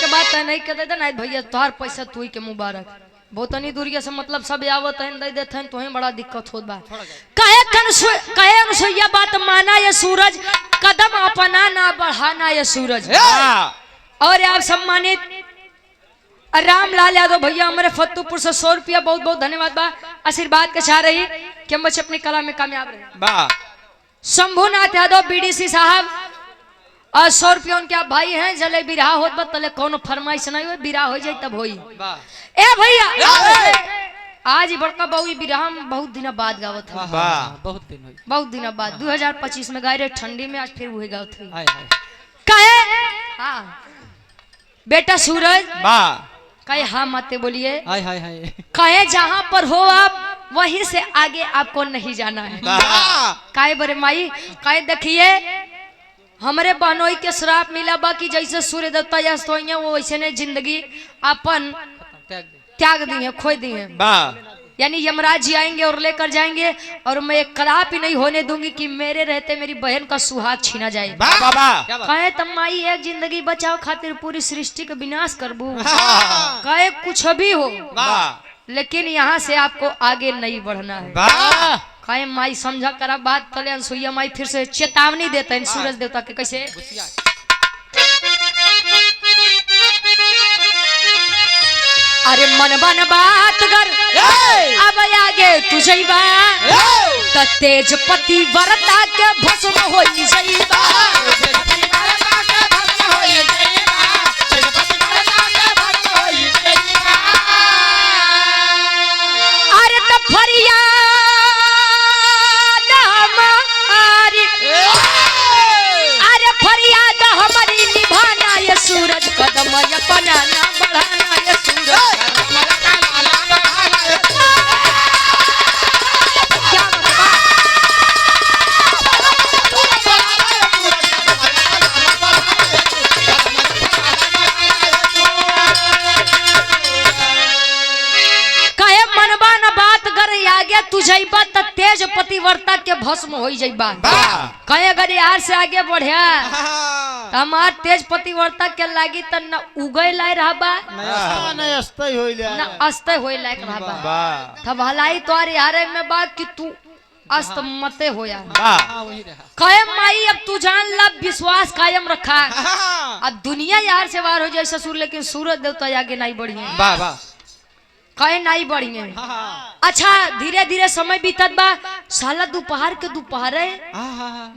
बात नहीं कर देते ना भैया, तोहार पैसा तू ही के मुबारक। बहुत नहीं दूरिया से मतलब सब आवत है दे देते हैं, तो ही बड़ा दिक्कत होत बा। कहे अनुसुईया बात माना ये सूरज, कदम अपना ना बढ़ाना ये सूरज। और आप सम्मानित रामलाल यादव भैया हमारे फतेहपुर से 100 रुपया बहुत बहुत धन्यवाद बा। आशीर्वाद के चाह रही कि हम बच्चे अपनी कला में कामयाब रहे। वाह शंभुनाथ यादव बीडीसी साहब और 100 रुपया उनके आप भाई हैं। जले बिरहा होत बा तले कोनो फरमाइश नहीं हो, बिरहा हो जाए तब होई। वाह ए भैया आज ही बड़का बहू बिरहा में बहुत दिन बाद गावत है। वाह बहुत दिन हुई। बहुत दिन बाद 2025 में गाय रहे ठंडी में, आज फिर वही गावत है। हाय हाय कहे हाँ बेटा सूरज वाह कहे हाँ माते बोलिए। हाय हाय हाय। कहे जहाँ पर हो आप वहीं से आगे आपको नहीं जाना है। वाह काहे बरे माई काहे देखिए हमारे बहनोई के श्राप मिला बा कि जैसे सूर्य देवता अस्त हुई वो वैसे ने जिंदगी अपन त्याग दी है, खोई दी है। वाह यानी यमराज जी आएंगे और लेकर जाएंगे और मैं कदापि नहीं होने दूंगी कि मेरे रहते मेरी बहन का सुहाग छीना जाए। वाह वाह कहे तब माई एक जिंदगी बचाओ खातिर पूरी सृष्टि का विनाश करबू। कहे कुछ भी हो वाह लेकिन यहाँ से आपको आगे नहीं बढ़ना है। वाह कहे माई समझा करा बात तले अनसुईया माई फिर से चेतावनी देते हैं सूरज देवता के। कैसे अरे मन बन बात कर अब आगे तुझे तो तेजपति वरता के भस्म हो जईबा। अरे तो फरियाद हमारी, अरे फरियाद हमारी निभाना ये सूरज कदम अपना ना बढ़ाना ये सूरज। तुझैबा त तेज पतिव्रता के भस्म हो जइबा। कहे अगर यार से आगे बढ़िया हमार तेज पतिव्रता के लागी त न उगय लाय रहबा नहीं अस्तई होइले न अस्ते होय लायक रहबा। तब हलाई तोर यारे में बात कि तू अस्त मते होया। कहे माई अब तू जान ला विश्वास कायम रखा। अब दुनिया यार से वार हो जाए ससुर लेकिन सूरज देवता आगे नहीं बढ़िए। वाह वाह कहे नहीं बढ़िए। अच्छा धीरे धीरे समय बीतत बा। साला दोपहर के दोपहर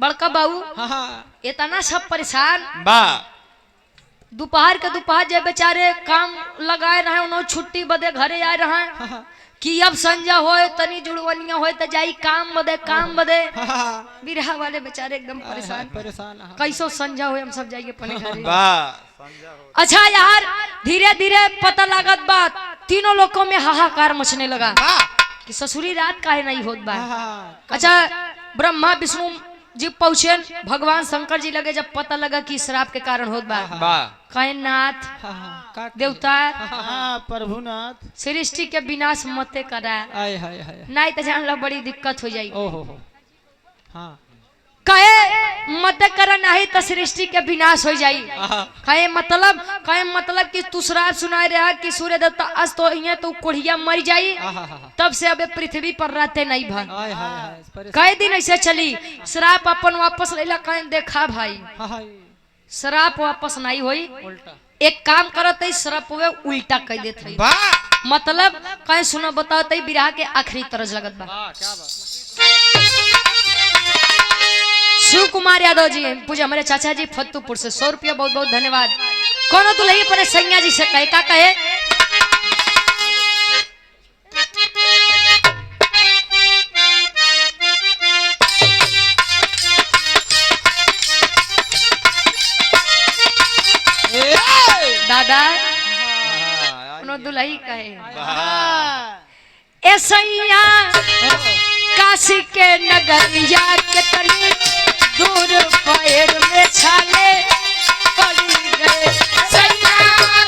बड़का बाबू इतना सब परेशान। दोपहर के दोपहर जे बेचारे काम लगाए रहे उन्होंने छुट्टी बदे घरे आए रहे कि अब संजा होए तनी जुड़वनिया होए तो जाई काम बदे बिरहा वाले बेचारे एकदम परेशान कैसो संजा होए हम सब जाइए अपने घरे। अच्छा यार धीरे धीरे पता लागत बात तीनों लोगों में हाहाकार मचने लगा कि ससुरी रात काहे नहीं होत बा। अच्छा ब्रह्मा विष्णु जी पहुंचे भगवान शंकर जी लगे जब पता लगा कि श्राप के कारण होत बा। कहे नाथ देवता प्रभुनाथ सृष्टि के विनाश मते करा नहीं तो जान लो बड़ी दिक्कत हो जाई। कहे मत कर नहीं तो सृष्टि के विनाश हो जाई। कहे मतलब कि तू श्राप सुनाए रहा कि सूर्य देवता अस्त हो तो कोढ़िया मर जाई तब से अब पृथ्वी पर रहते नहीं भाई। कई दिन ऐसे चली श्राप अपन वापस लेला। कहे देखा भाई श्राप वापस नहीं हुई एक काम करत श्राप वे उल्टा कह देते मतलब कहे सुनो बताते बिरहा के आखिरी तरज लगत बा। शिव कुमार यादव जी पूजा हमारे चाचा जी फतेहपुर से 100 रुपया बहुत बहुत धन्यवाद। कोनो तो लही पड़े सैया जी से कहे का कहे दादा कोनो दुलही कहे ए सैया काशी के नगरिया के तनी दूर पैर में छाले पड़ी गए। सैया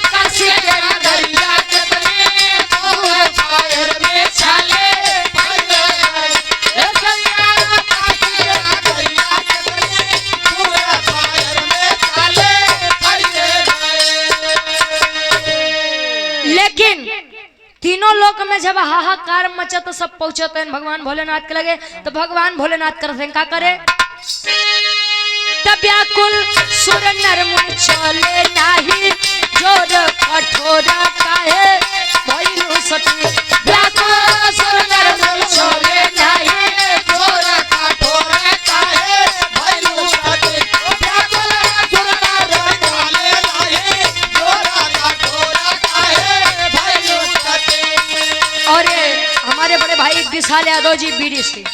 काशी के नगरिया के तनी दूर पैर में छाले पड़ी गए। सैया काशी के नगरिया के तनी दूर पैर में छाले पड़ी गए। लेकिन तीनों लोक में जब हाहाकार मचा तो सब पहुंचते हैं भगवान भोलेनाथ के लगे तो भगवान भोलेनाथ करते क्या करे तब व्याकुल सुर नर मुनि चले नाही जोर कठोरा का विशाल यादव जी बीडी से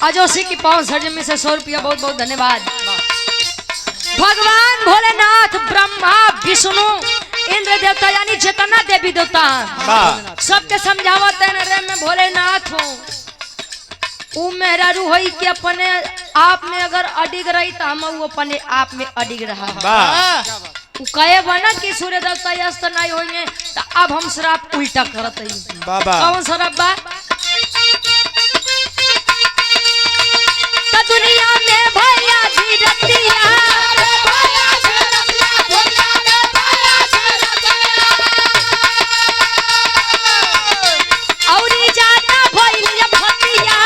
अजोसी की पावन सर्जन में से 100 रुपया बहुत बहुत धन्यवाद। भगवान भोलेनाथ ब्रह्मा विष्णु इंद्र देवता यानी जितना देवी देवता हैं सबके समझावत है रे मैं भोलेनाथ हूँ। ऊ मेरा रूहई के अपने आप में अगर अडिग रही तो हम वो अपने आप में अडिग रहा। ऊ कहे बना कि सूर्य देवता अस्त नहीं होंगे तो अब हम श्राप उल्टा करत है। कौन श्राप बा? तो दुनिया में भैया धीरतिया औरी जाता भइल फतिया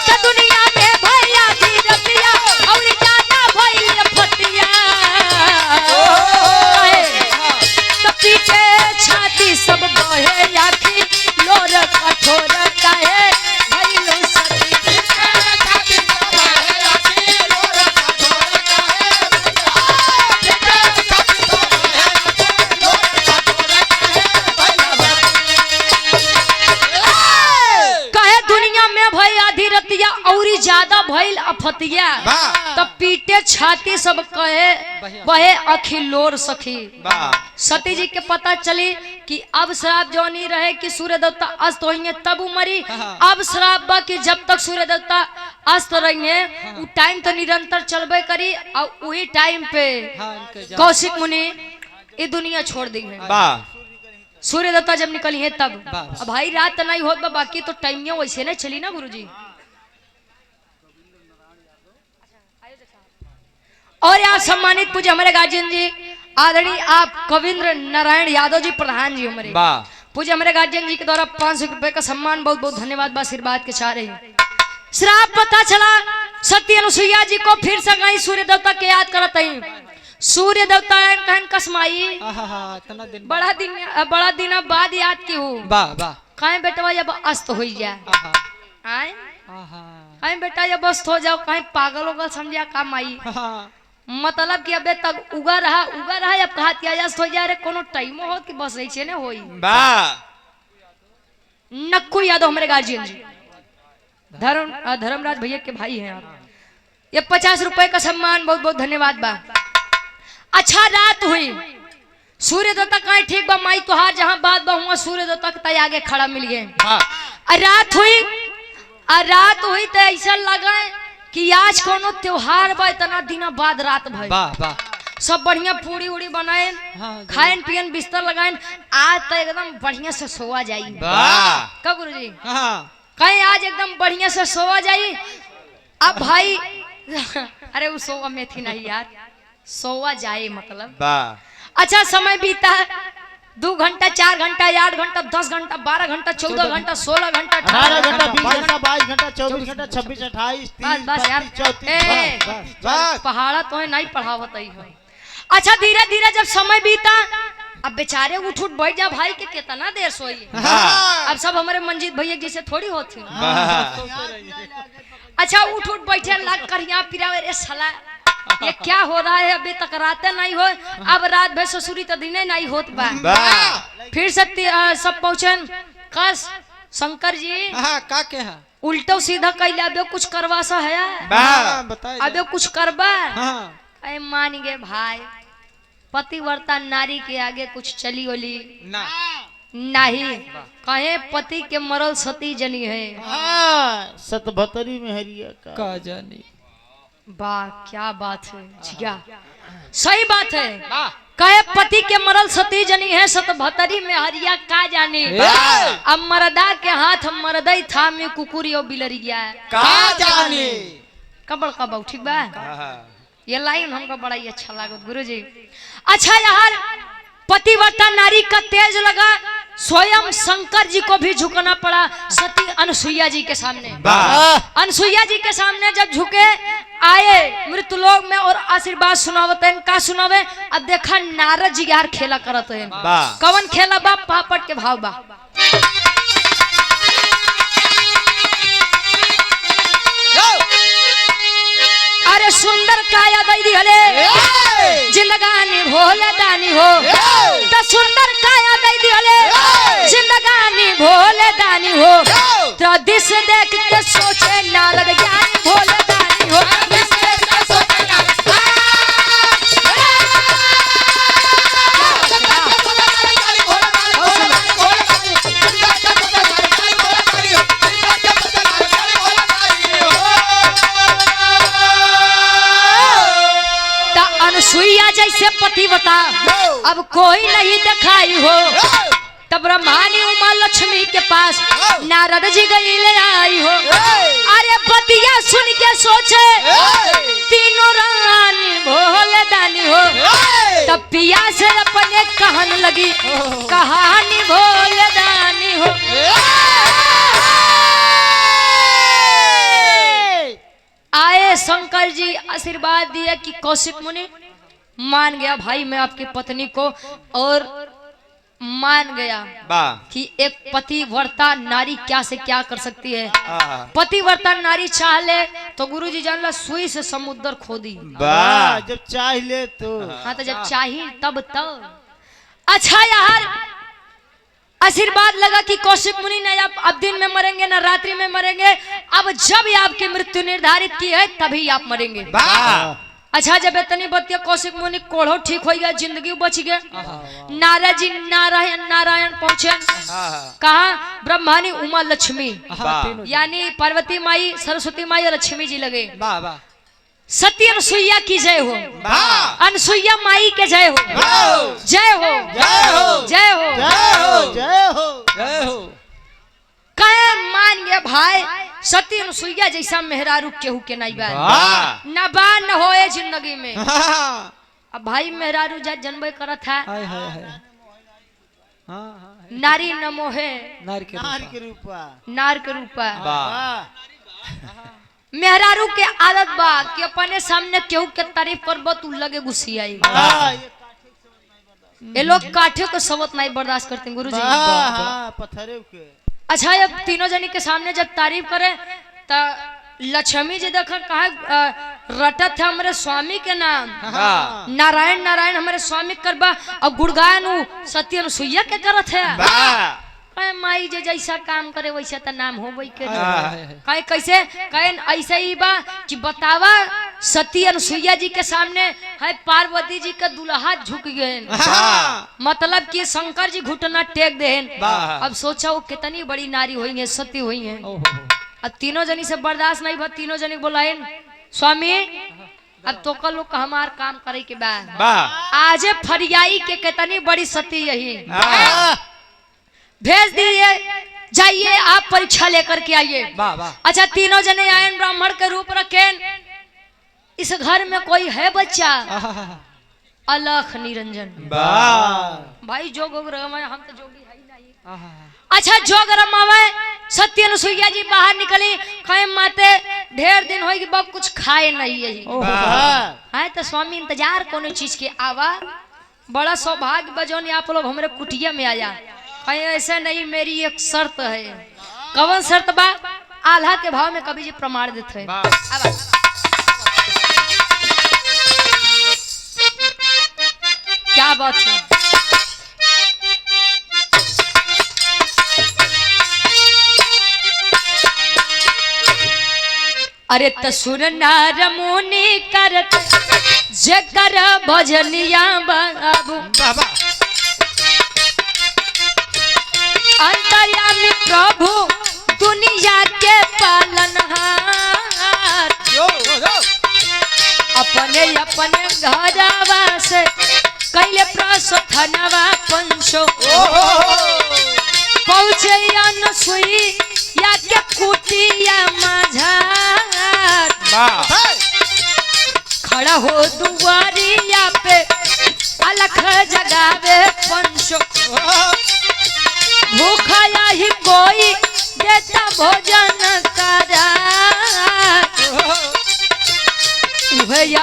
तो दुनिया में भैया धीरतिया औरी जाता भइल फतिया तो पीछे छाती सब बहे आखी लोर कठोर काहे भइल सती कहे दुनिया में भई आधी रतिया औरी ज्यादा भइल अफतिया तब पीटे छाती सब कहे बहे अखिलोर सखी। सती जी के पता चली कि अब श्राप जो नहीं रहे कि सूर्य देवता अस्त होंगे तब उमरी। अब श्राप बा कि जब तक सूर्य देवता अस्त रहेंगे वो टाइम तो निरंतर चलबे करी और वही टाइम पे कौशिक मुनि ये दुनिया छोड़ दी है। सूर्य देवता जब निकली है तब अब भाई रात तो नहीं होत बाकी तो टाइम वैसे नहीं चली ना गुरुजी। और यहाँ सम्मानित पूज्य हमारे गार्जियन जी आदरणीय आप कविंद्र नारायण यादव जी प्रधान जी हमारे पूज्य हमारे गार्जियन जी के द्वारा 500 रुपए का सम्मान बहुत बहुत धन्यवाद आशीर्वाद के चाह रहे हैं। श्राप पता चला सती अनुसुईया जी को फिर से गई सूर्य देवता के याद करत है। सूर्य देवता कहन कसमाई बड़ा दिन बाद याद की हूँ कहीं बेटवा जब अस्त हो जाए कहीं बेटा जब अस्त हो जाओ कहीं पागल होगल समझा काम आई मतलब कि अबे तक उगा रहा अब कहा अस्त हो जा रहे कोनो टाइम हो कि बस ऐसे ने होई। नक्कू यादव हमारे गार्जियन जी धर्मराज भैया के भाई हैं आप। ये 50 रुपए का सम्मान बहुत बहुत धन्यवाद बा। अच्छा रात हुई सूर्य देवता कहीं ठीक बा माई तुहार जहां बात बा हुआ सूर्य देवता के आगे खड़ा मिल गए। रात हुई तो ऐसा लगा कि आज कोनो त्योहार बा इतना दिन बाद रात भाई सब बढ़िया पूरी उड़ी बनाए खाएन पियन बिस्तर लगाए आज तो एकदम बढ़िया से सोवा जाई। का गुरुजी कहीं आज एकदम बढ़िया से सोवा जाई। अब भाई अरे वो सोवा में थी नहीं यार सोवा जाए मतलब अच्छा समय बीता 2 घंटा 4 घंटा 8 घंटा 10 घंटा 12 घंटा 14 घंटा 16 घंटा 18 घंटा 20 घंटा 22 घंटा 24 घंटा 26 28 30 बस यार 34 पहाड़ा तो नहीं पढ़ावत ही है। अच्छा धीरे धीरे जब समय बीता अब बेचारे उठ बैठ जा भाई के कितना देर सोई। अब सब हमारे मंजीत भैया जैसे थोड़ी होती। अच्छा उठ बैठे लाग कर यहाँ पिरावे रे साला ये क्या हो रहा है अभी तक रातें नहीं हो अब रात भर ससुरी तो दिने नहीं होत बा। फिर सब पहुंचे कस शंकर जी का के है उल्टो सीधा कैले अबे कुछ करवा सा है अबे कुछ करबा अरे मान गे भाई पतिव्रता नारी के आगे कुछ चली ओली नहीं कहे पति के मरल सती जनी है सतभतरी में हरिया का जानी। वाह क्या बात है जिया सही बात है। कहे पति के मरल सती जनी है सतभतरी में हरिया का जाने अब मर्दा के हाथ मर्दई था में कुकुरी और बिलरिया का जाने कबड़ कबड़ ठीक बा। ये लाइन हमको बड़ा ही अच्छा लागत गुरुजी। अच्छा यार पतिव्रता नारी का तेज लगा स्वयं शंकर जी को भी झुकना पड़ा सती अनुसुईया जी के सामने। अनुसुईया जी के सामने जब झुके आए मृत्युलोक में और आशीर्वाद सुनावते का सुनावे। अब देखा नारद जी यार खेला करते हैं कवन खेला बा पापट के भाव बा। अरे सुंदर काया दी हले जिंदगानी भोले दानी हो त सुंदर काया दे दिले जिंदगानी भोले दानी हो तो दिस देख के सोचे नारद ज्ञानी भोले दानी हो दिस देख के सोचे अनसुईया जैसे पतिव्रता अब कोई नहीं दिखाई हो तब ब्रह्मानी उमा लक्ष्मी के पास नारद जी गई ले आई हो अरे बतिया सुन के सोचे तीनों रानी भोले दानी हो तब पिया से अपने कहन लगी कहानी भोले दानी हो आए शंकर जी आशीर्वाद दिए कि कौशिक मुनि मान गया भाई मैं आपकी पत्नी को और मान गया कि एक पतिव्रता नारी क्या से क्या कर सकती है पतिव्रता नारी चाह ले तो गुरुजी जान ला सुई से समुद्र खोदी जब चाह ले तो हाँ तो जब चाहिए तब अच्छा यार आशीर्वाद लगा कि कौशिक मुनि ने अब दिन में मरेंगे ना रात्रि में मरेंगे अब जब आपकी मृत्यु निर्धारित की है तभी आप मरेंगे अच्छा जब इतनी बतिया कौशिक मुनि कोढ़ो ठीक हो गया जिंदगी बच गए नारद जी नारायण नारायण पहुंचे कहा ब्रह्मानी उमा लक्ष्मी यानी पार्वती माई सरस्वती माई और लक्ष्मी जी लगे सती अनसुईया की जय हो अनसुईया माई के जय हो जय हो जय हो जय हो जय हो जय हो कहे मान गया भाई सती अनसुईया जैसा मेहरारू केहू के नहीं बा न बा न होए जिंदगी में अब भाई मेहरारू जा जन्म करत है नारी न मोहे नार के रूपा नार के रूपा मेहरारू के आदत बा कि अपने सामने केहू के तारीफ करबो तू लगे गुस्सियाई ये लोग काठे को सबत नहीं बर्दाश्त करते गुरुजी पत्थरे के अच्छा जब तीनों जनी के सामने जब तारीफ करे तो लक्ष्मी जी देख कहा रटत है हमारे स्वामी के नाम नारायण नारायण हमारे स्वामी करबा और गुड़गान सती अनसुईया के करत है माई जे जैसा काम करे वैसा तो नाम हो वही के कहे कैसे कहे ऐसा ही बा कि बतावा सती अनसुईया जी के सामने है पार्वती जी का दुल्हा झुक गए मतलब कि शंकर जी घुटना टेक दे अब सोचा वो कितनी बड़ी नारी हुई है सती हुई है अब तीनों जनी से बर्दाश्त नहीं बा तीनों जनी बोलाए स्वामी अब तो कल लोग हमार काम करे के बाद आज फरियाई के कितनी बड़ी सती यही भेज दिए जाइए आप परीक्षा लेकर के आइए अच्छा तीनों जने आए ब्राह्मण के रूप रखे इस घर में कोई है बच्चा अलख निरंजन भाई जोग हम तो जोगी है नहीं अच्छा जोग रमावे सत्य अनसुईया जी बाहर निकली कहे माते ढेर दिन होगी बाप कुछ खाए नहीं यही है तो स्वामी इंतजार कोनो चीज के आवा बड़ा सौभाग्य बजौनी आप लोग हमारे कुटिया में आया ऐसा नहीं मेरी एक शर्त है कौन शर्त बा आल्हा के भाव में कभी जी प्रमाण देते हैं क्या बात है अरे तसुर नार मुनि करत जकर भजनिया बाबू अंतर्यामी प्रभु दुनिया के पालनहार अपने अपने घरवा से कैले प्रस्थानवा पंचो पहुँचे अनसुईया के कुटिया माझार खड़ा हो दुआरिया पे अलख जगावे पंचो भूखा ही कोई देता भोजन करा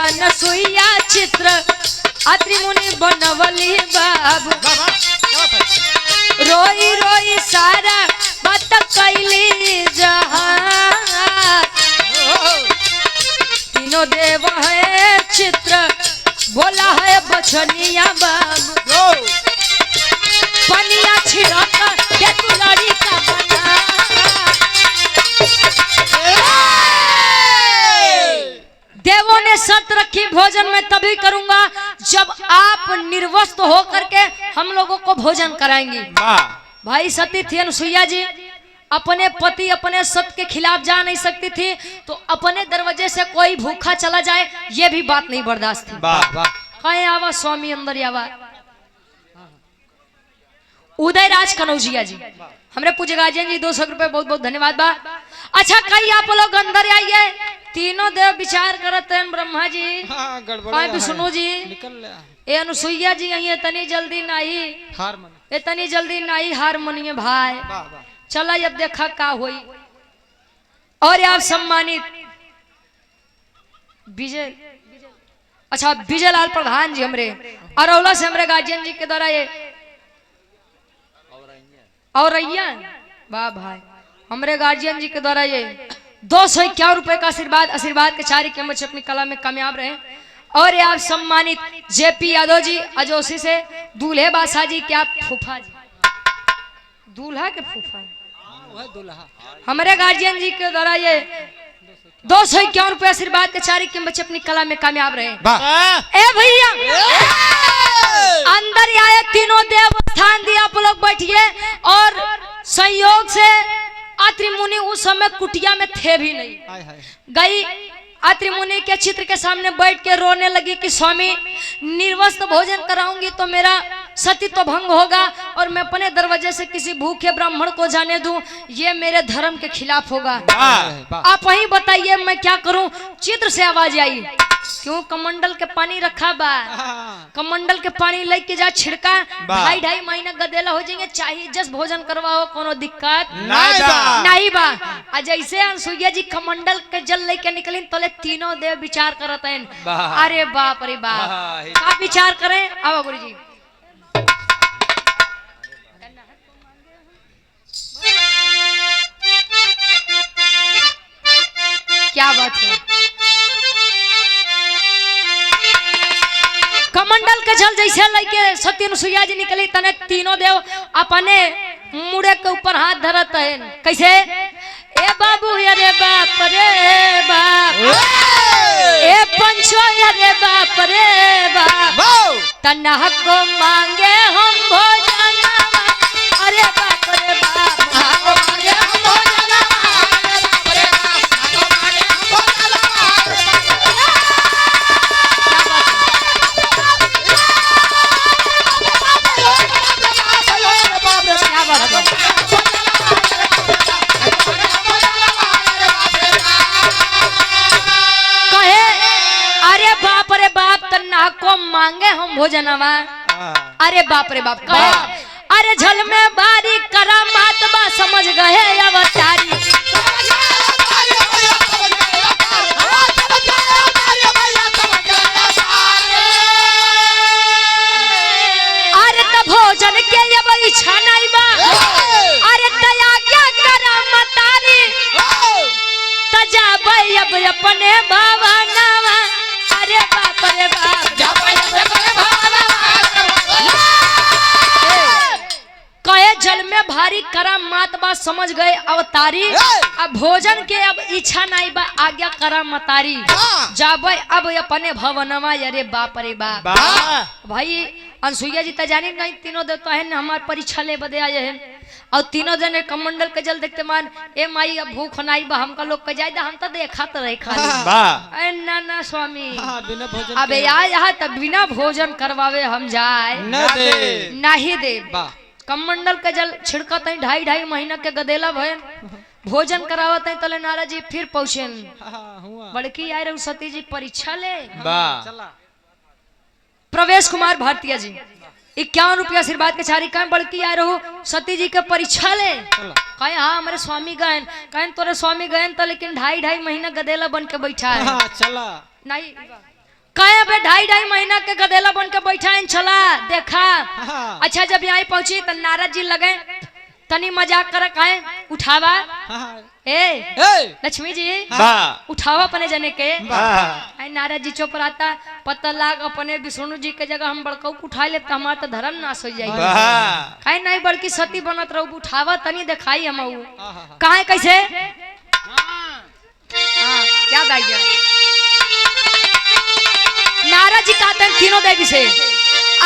अनसुईया चित्र अत्रि मुनि बनवली बाबू रोई रोई सारा बात कैली जहां तीनों देव है चित्र बोला है बछनिया बाबू पनिया छिड़का के तू लड़ी का बना। देवों ने शर्त रखी भोजन में तभी करूंगा जब आप निर्वस्त्र होकर के हम लोगों को भोजन कराएंगी। भाई सती थी अनुसुईया जी, अपने पति अपने सत के खिलाफ जा नहीं सकती थी, तो अपने दरवाजे से कोई भूखा चला जाए ये भी बात नहीं बर्दाश्त थी। कहे आवा स्वामी अंदर आवा। उदय राज कनौजिया जी, हमरे पूज्य गार्जियन जी 200 रुपए बहुत बहुत धन्यवाद बा। अच्छा कई आप लोग अंदर आइए, तीनों देव विचार करते हैं ब्रह्मा जी, विष्णु जी, ए अनुसुईया जी, ये तनी जल्दी नहीं इतनी जल्दी नहीं हार मनिए भाई। चला अब देखा का हुई। और आप सम्मानित विजय, अच्छा विजय लाल प्रधान जी हमरे अरौला से हमरे गार्जियन जी के द्वारा ये और वाह भाई हमरे गार्जियन जी के द्वारा ये 251 रुपए का आशीर्वाद के चारी के बच्चे अपनी कला में कामयाब रहे। और ये आप सम्मानित जेपी यादव जी अजोसी से दूल्हे बादशाह जी, क्या फूफा जी, दूल्हा के फूफा हमारे गार्जियन जी के द्वारा ये 251 रुपए आशीर्वाद के चारी के बच्चे अपनी कला में कामयाब रहे। ए भैया अंदर आए तीनों देव स्थान दिया, आप लोग बैठिए। और संयोग से अत्रि मुनि उस समय कुटिया में थे भी नहीं, गई अत्रि मुनि के चित्र के सामने बैठ के रोने लगी कि स्वामी निर्वस्त्र भोजन कराऊंगी तो मेरा सतीत्व भंग होगा और मैं अपने दरवाजे से किसी भूखे ब्राह्मण को जाने दूं, ये मेरे धर्म के खिलाफ होगा। आप वही बताइए मैं क्या करूं। चित्र से आवाज आई, क्यों कमंडल के पानी रखा बा, कमंडल के पानी लेके जा छिड़का, 2.5 महीना गदेला हो जाएंगे, चाहिए जस भोजन करवाओ, कोनो दिक्कत नहीं बा। जैसे अनुसुईया जी कमंडल के जल लेके निकली तले तीनों देव विचार करते हैं। अरे बाप रे बाप, क्या विचार करें। आओ गुरु जी, क्या बात है। कमंडल के जल जैसे लेके सती अनुसुईया जी निकली तने तीनों देव अपने मुड़े के ऊपर हाथ धरत है। कैसे, ए बाबू अरे बाप रे बाप, ए पंचो अरे बाप रे बाप, तना को मांगे हम भोजन, अरे बाप रे बाप मांगे हम भोजन। को मांगे हम भोजनवा, अरे बाप रे बाप। अरे झल में बारी करा मातबा समझ गए अवतारी, अरे त भोजन के अब इच्छा नहीं बा, अरे तया क्या करा मतारी, तजाब अब अपने भवनवा, अरे बाप रे बाप। कहे जल में भारी करा मात बा समझ गए अवतारी, अब भोजन के अब इच्छा नहीं बा, आज्ञा करा मतारी, जाबे अब अपने भवनवा, अरे बाप रे बाप। भाई अनुसुईया जी तो जानी नहीं, तीनों देवता है हमारे परीक्षा ले बदे आए हैं, और तीनों जने कमंडल के जल देखते मान, ए माई अब भूख नहीं बा, हमका लोग कह जाए हम तो देखा तो रहे खाली। ना ना स्वामी, अब यहाँ तब बिना भोजन करवावे हम जाए नहीं दे। कमंडल के जल छिड़कत 2.5 महीना के गदेला भयन, भोजन करावत है तले नाराज जी फिर पहुंचे। बड़की आए रहे सती जी परीक्षा ले। प्रवेश कुमार भारतीय जी 51 रुपया आशीर्वाद के छारी कहें बड़की आए रहो सती जी के परीक्षा ले। कहे हाँ हमारे स्वामी गए, कहें तोरे स्वामी गए तो लेकिन 2.5 महीना गदेला बन के बैठा है। चला नहीं कहे अबे 2.5 महीना के गदेला बन के बैठा है, चला देखा। अच्छा जब यहाँ पहुंची तो नारद जी लगे तनी मजाक कर, कहे उठावा ए लक्ष्मी जी बा उठावा अपने जने के बा आई नारद जी चुप रहता पता लाग अपने विष्णु जी के जगह हम बड़कऊ उठा ले हमारा तो धर्म नाश हो जाए बा काहे नहीं बल्कि सती बनत रहू उठावा तनी दिखाई हम काहे कैसे क्या गाइए नारद जी कहते हैं तीनों देवी से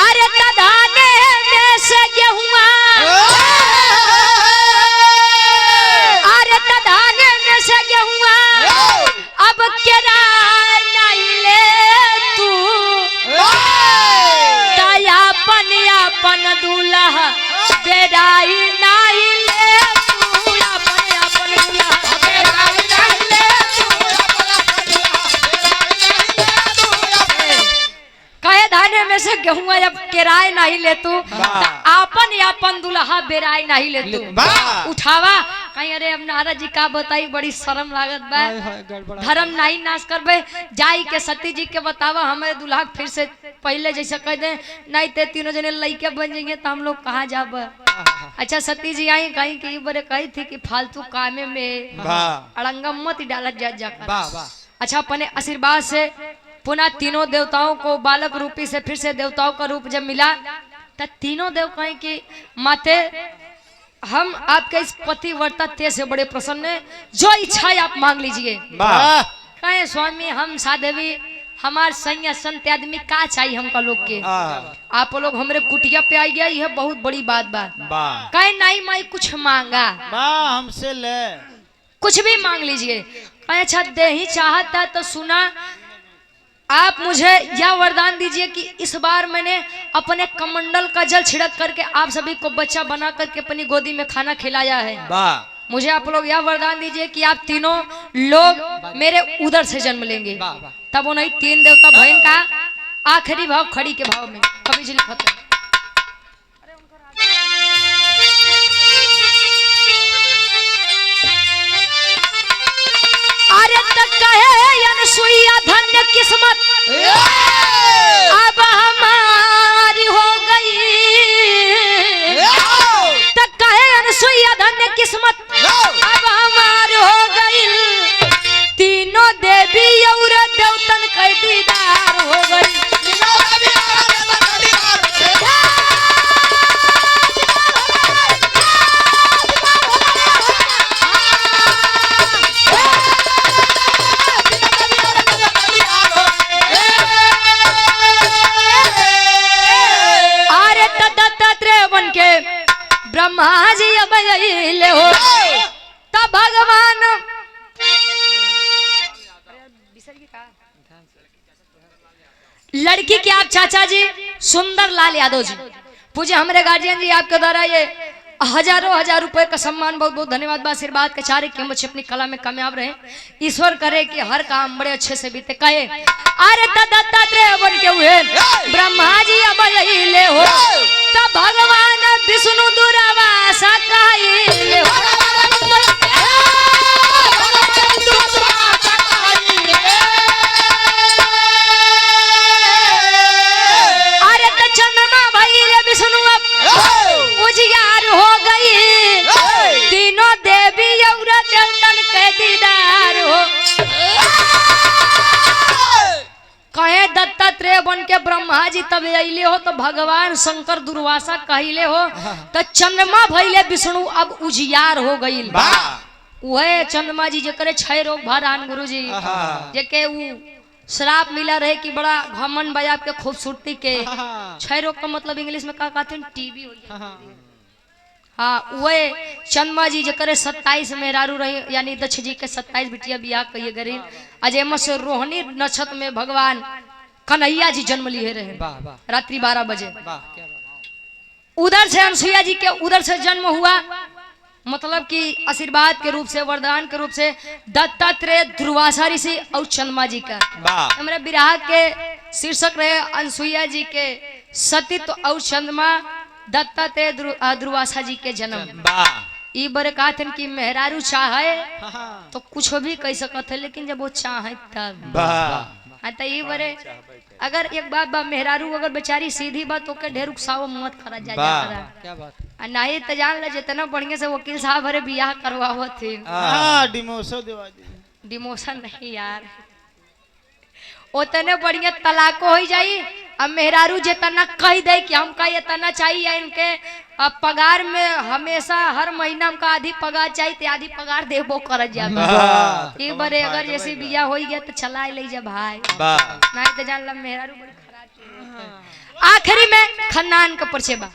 अरे तधाने में से गेहुआ अरे तधाने में से गेहुआ अब केरा नहीं ले तू दयापन अपन दूल्हा बेराई नहीं ले तू अपन दूल्हा बेराई नहीं ले कहे धाने में से गेहुआ अब किराए नहीं ले तू आपन अपन दुल्हा बेराई नहीं ले तू उठावा कहीं अरे अब नारद जी का बताई बड़ी शर्म लागत बा धर्म नहीं नाश करबे जाई के सती जी के बतावा हमें दुल्हा फिर से पहले जैसे कह दे नहीं ते तीनों जने लड़के बन जाएंगे तो हम लोग कहाँ जाब अच्छा सती जी आई कहीं की बड़े कही थी कि फालतू कामे में अड़ंगा मत डालत जाकर अच्छा अपने आशीर्वाद से पुनः तीनों देवताओं को बालक रूपी से फिर से देवताओं का रूप जब मिला तो तीनों देव कहें कि माते हम आपके इस पतिव्रता तेज से बड़े प्रसन्न हैं जो इच्छा आप मांग लीजिए कहे स्वामी हम साधवी हमार सैया संत आदमी का चाहिए हमका लोग के आप लोग हमारे कुटिया पे आई गया यह बहुत बड़ी बात कहे नहीं माई कुछ मांगा हमसे ले कुछ भी मांग लीजिए कहे अच्छा दे ही चाहता तो सुना आप मुझे यह वरदान दीजिए कि इस बार मैंने अपने कमंडल का जल छिड़क करके आप सभी को बच्चा बना करके अपनी गोदी में खाना खिलाया है मुझे आप लोग यह वरदान दीजिए कि आप तीनों लोग मेरे उदर से जन्म लेंगे तब वो नहीं तीन देवता बहन का आखिरी भाव खड़ी के भाव में कवि जी लिखते हैं अरे तक कहे अनसुईया धन्य किस्मत अब हमारी हो गई तक कहे अनसुईया धन्य किस्मत अब हमारी हो गई तीनों देवी और देवतन के दीदार हो गई ब्रह्मा जी अब ले हो तब भगवान लड़की के आप चाचा जी सुंदर लाल यादव जी पूजे हमारे गार्जियन जी आपके द्वारा ये हजारों हजार रुपए का सम्मान बहुत बहुत धन्यवाद आशीर्वाद के चारे के बच्चे अपनी कला में कामयाब रहे ईश्वर करे कि हर काम बड़े अच्छे से बीते कहे अरे दत्तात्रेय बन के हुए ब्रह्मा जी अब ले हो तब भगवान विष्णु दुर्वासा कहे अरे तो चंद्रमा भाई विष्णु अब उजियार हो गई तीनों देवी और देवतन के दीदार हो कहे दत्तात्रेय बन के ब्रह्मा जी तब अले हो तो भगवान शंकर दुर्वासा कहले हो तो चंद्रमा भइले विष्णु अब उजियार हो गई वह चंद्रमा जी जकरे 6 रोग भरान गुरु जी जेके उ श्राप मिला रहे कि बड़ा घमंड बजा के खूबसूरती के 6 रोग का मतलब इंग्लिश में का कहते हैं टीबी हो हाँ वह चंद्रमा जी जकरे 27 मेहरारू रहे यानी दक्ष जी के 27 बिटिया बियाह कहिए गरीब अजय से रोहिणी नक्षत्र में भगवान कन्हैया जी जन्म लिए रहे रात्रि 12 बजे उधर से अनसुईया जी के उधर से जन्म हुआ मतलब कि आशीर्वाद के रूप से वरदान के रूप से दत्तात्रेय दुर्वासा ऋषि और चंद्रमा जी का हमारे विराह के शीर्षक रहे अनसुईया जी के सतीत्व और चंद्रमा दत्तात्रेय दुर्वासा जी के जन्म ई बड़े कहते कि मेहरारू चाहे तो कुछ भी कह सकते है लेकिन जब वो चाहे तब तो ये बड़े अगर एक बात बा मेहरारू अगर बेचारी सीधी बात तो के ढेर उकसाव मत करा जा क्या बात नहीं तो जान ले जितना बढ़िया से वकील साहब हरे बियाह करवावत थे। हाँ डिमोशन दिवा दी। डिमोशन नहीं यार, उतने बढ़िया तलाको हो जाई। अब मेहरारू जितना कह दे कि हमका इतना चाहिए इनके अब पगार में हमेशा हर महीना हमका आधी पगार चाहिए तो आधी पगार देबो कर जाबे। एक बार अगर जैसे बिया हो गया तो चला ले जा भाई, नहीं तो जान ला मेहरारू बड़ी खराब चीज। आखिरी में खन्नान का परिचय बा।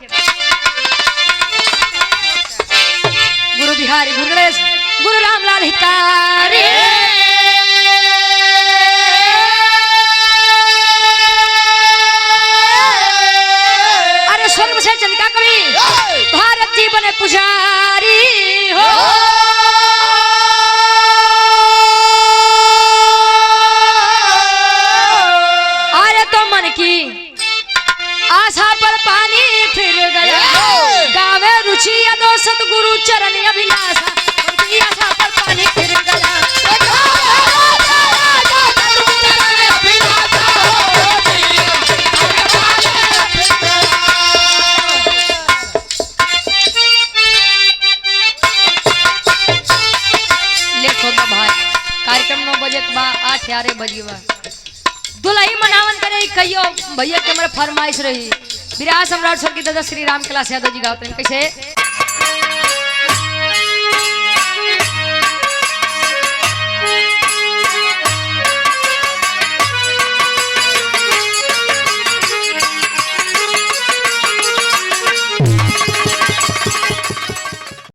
गुरु बिहारी गुरु गणेश गुरु रामलाल हितकारी। अरे स्वर्ग से चलिका कवि भारत जी बने पुजारी हो। अरे तो मन की आशा पर पानी फिर गया, गावे रुचि अदो सतगुरु चरण अभिलाषा, उनकी आशा पर पानी फिर गया। लेखो तो भाई कार्यक्रम 9 बजे के बाद 8 बजे बा दुल्ही मनावन करे कहियो भैया के हमारे फरमाइश रही। विराट सम्राट स्वर्गीय दादा श्री राम कैलाश यादव जी गाते हैं कैसे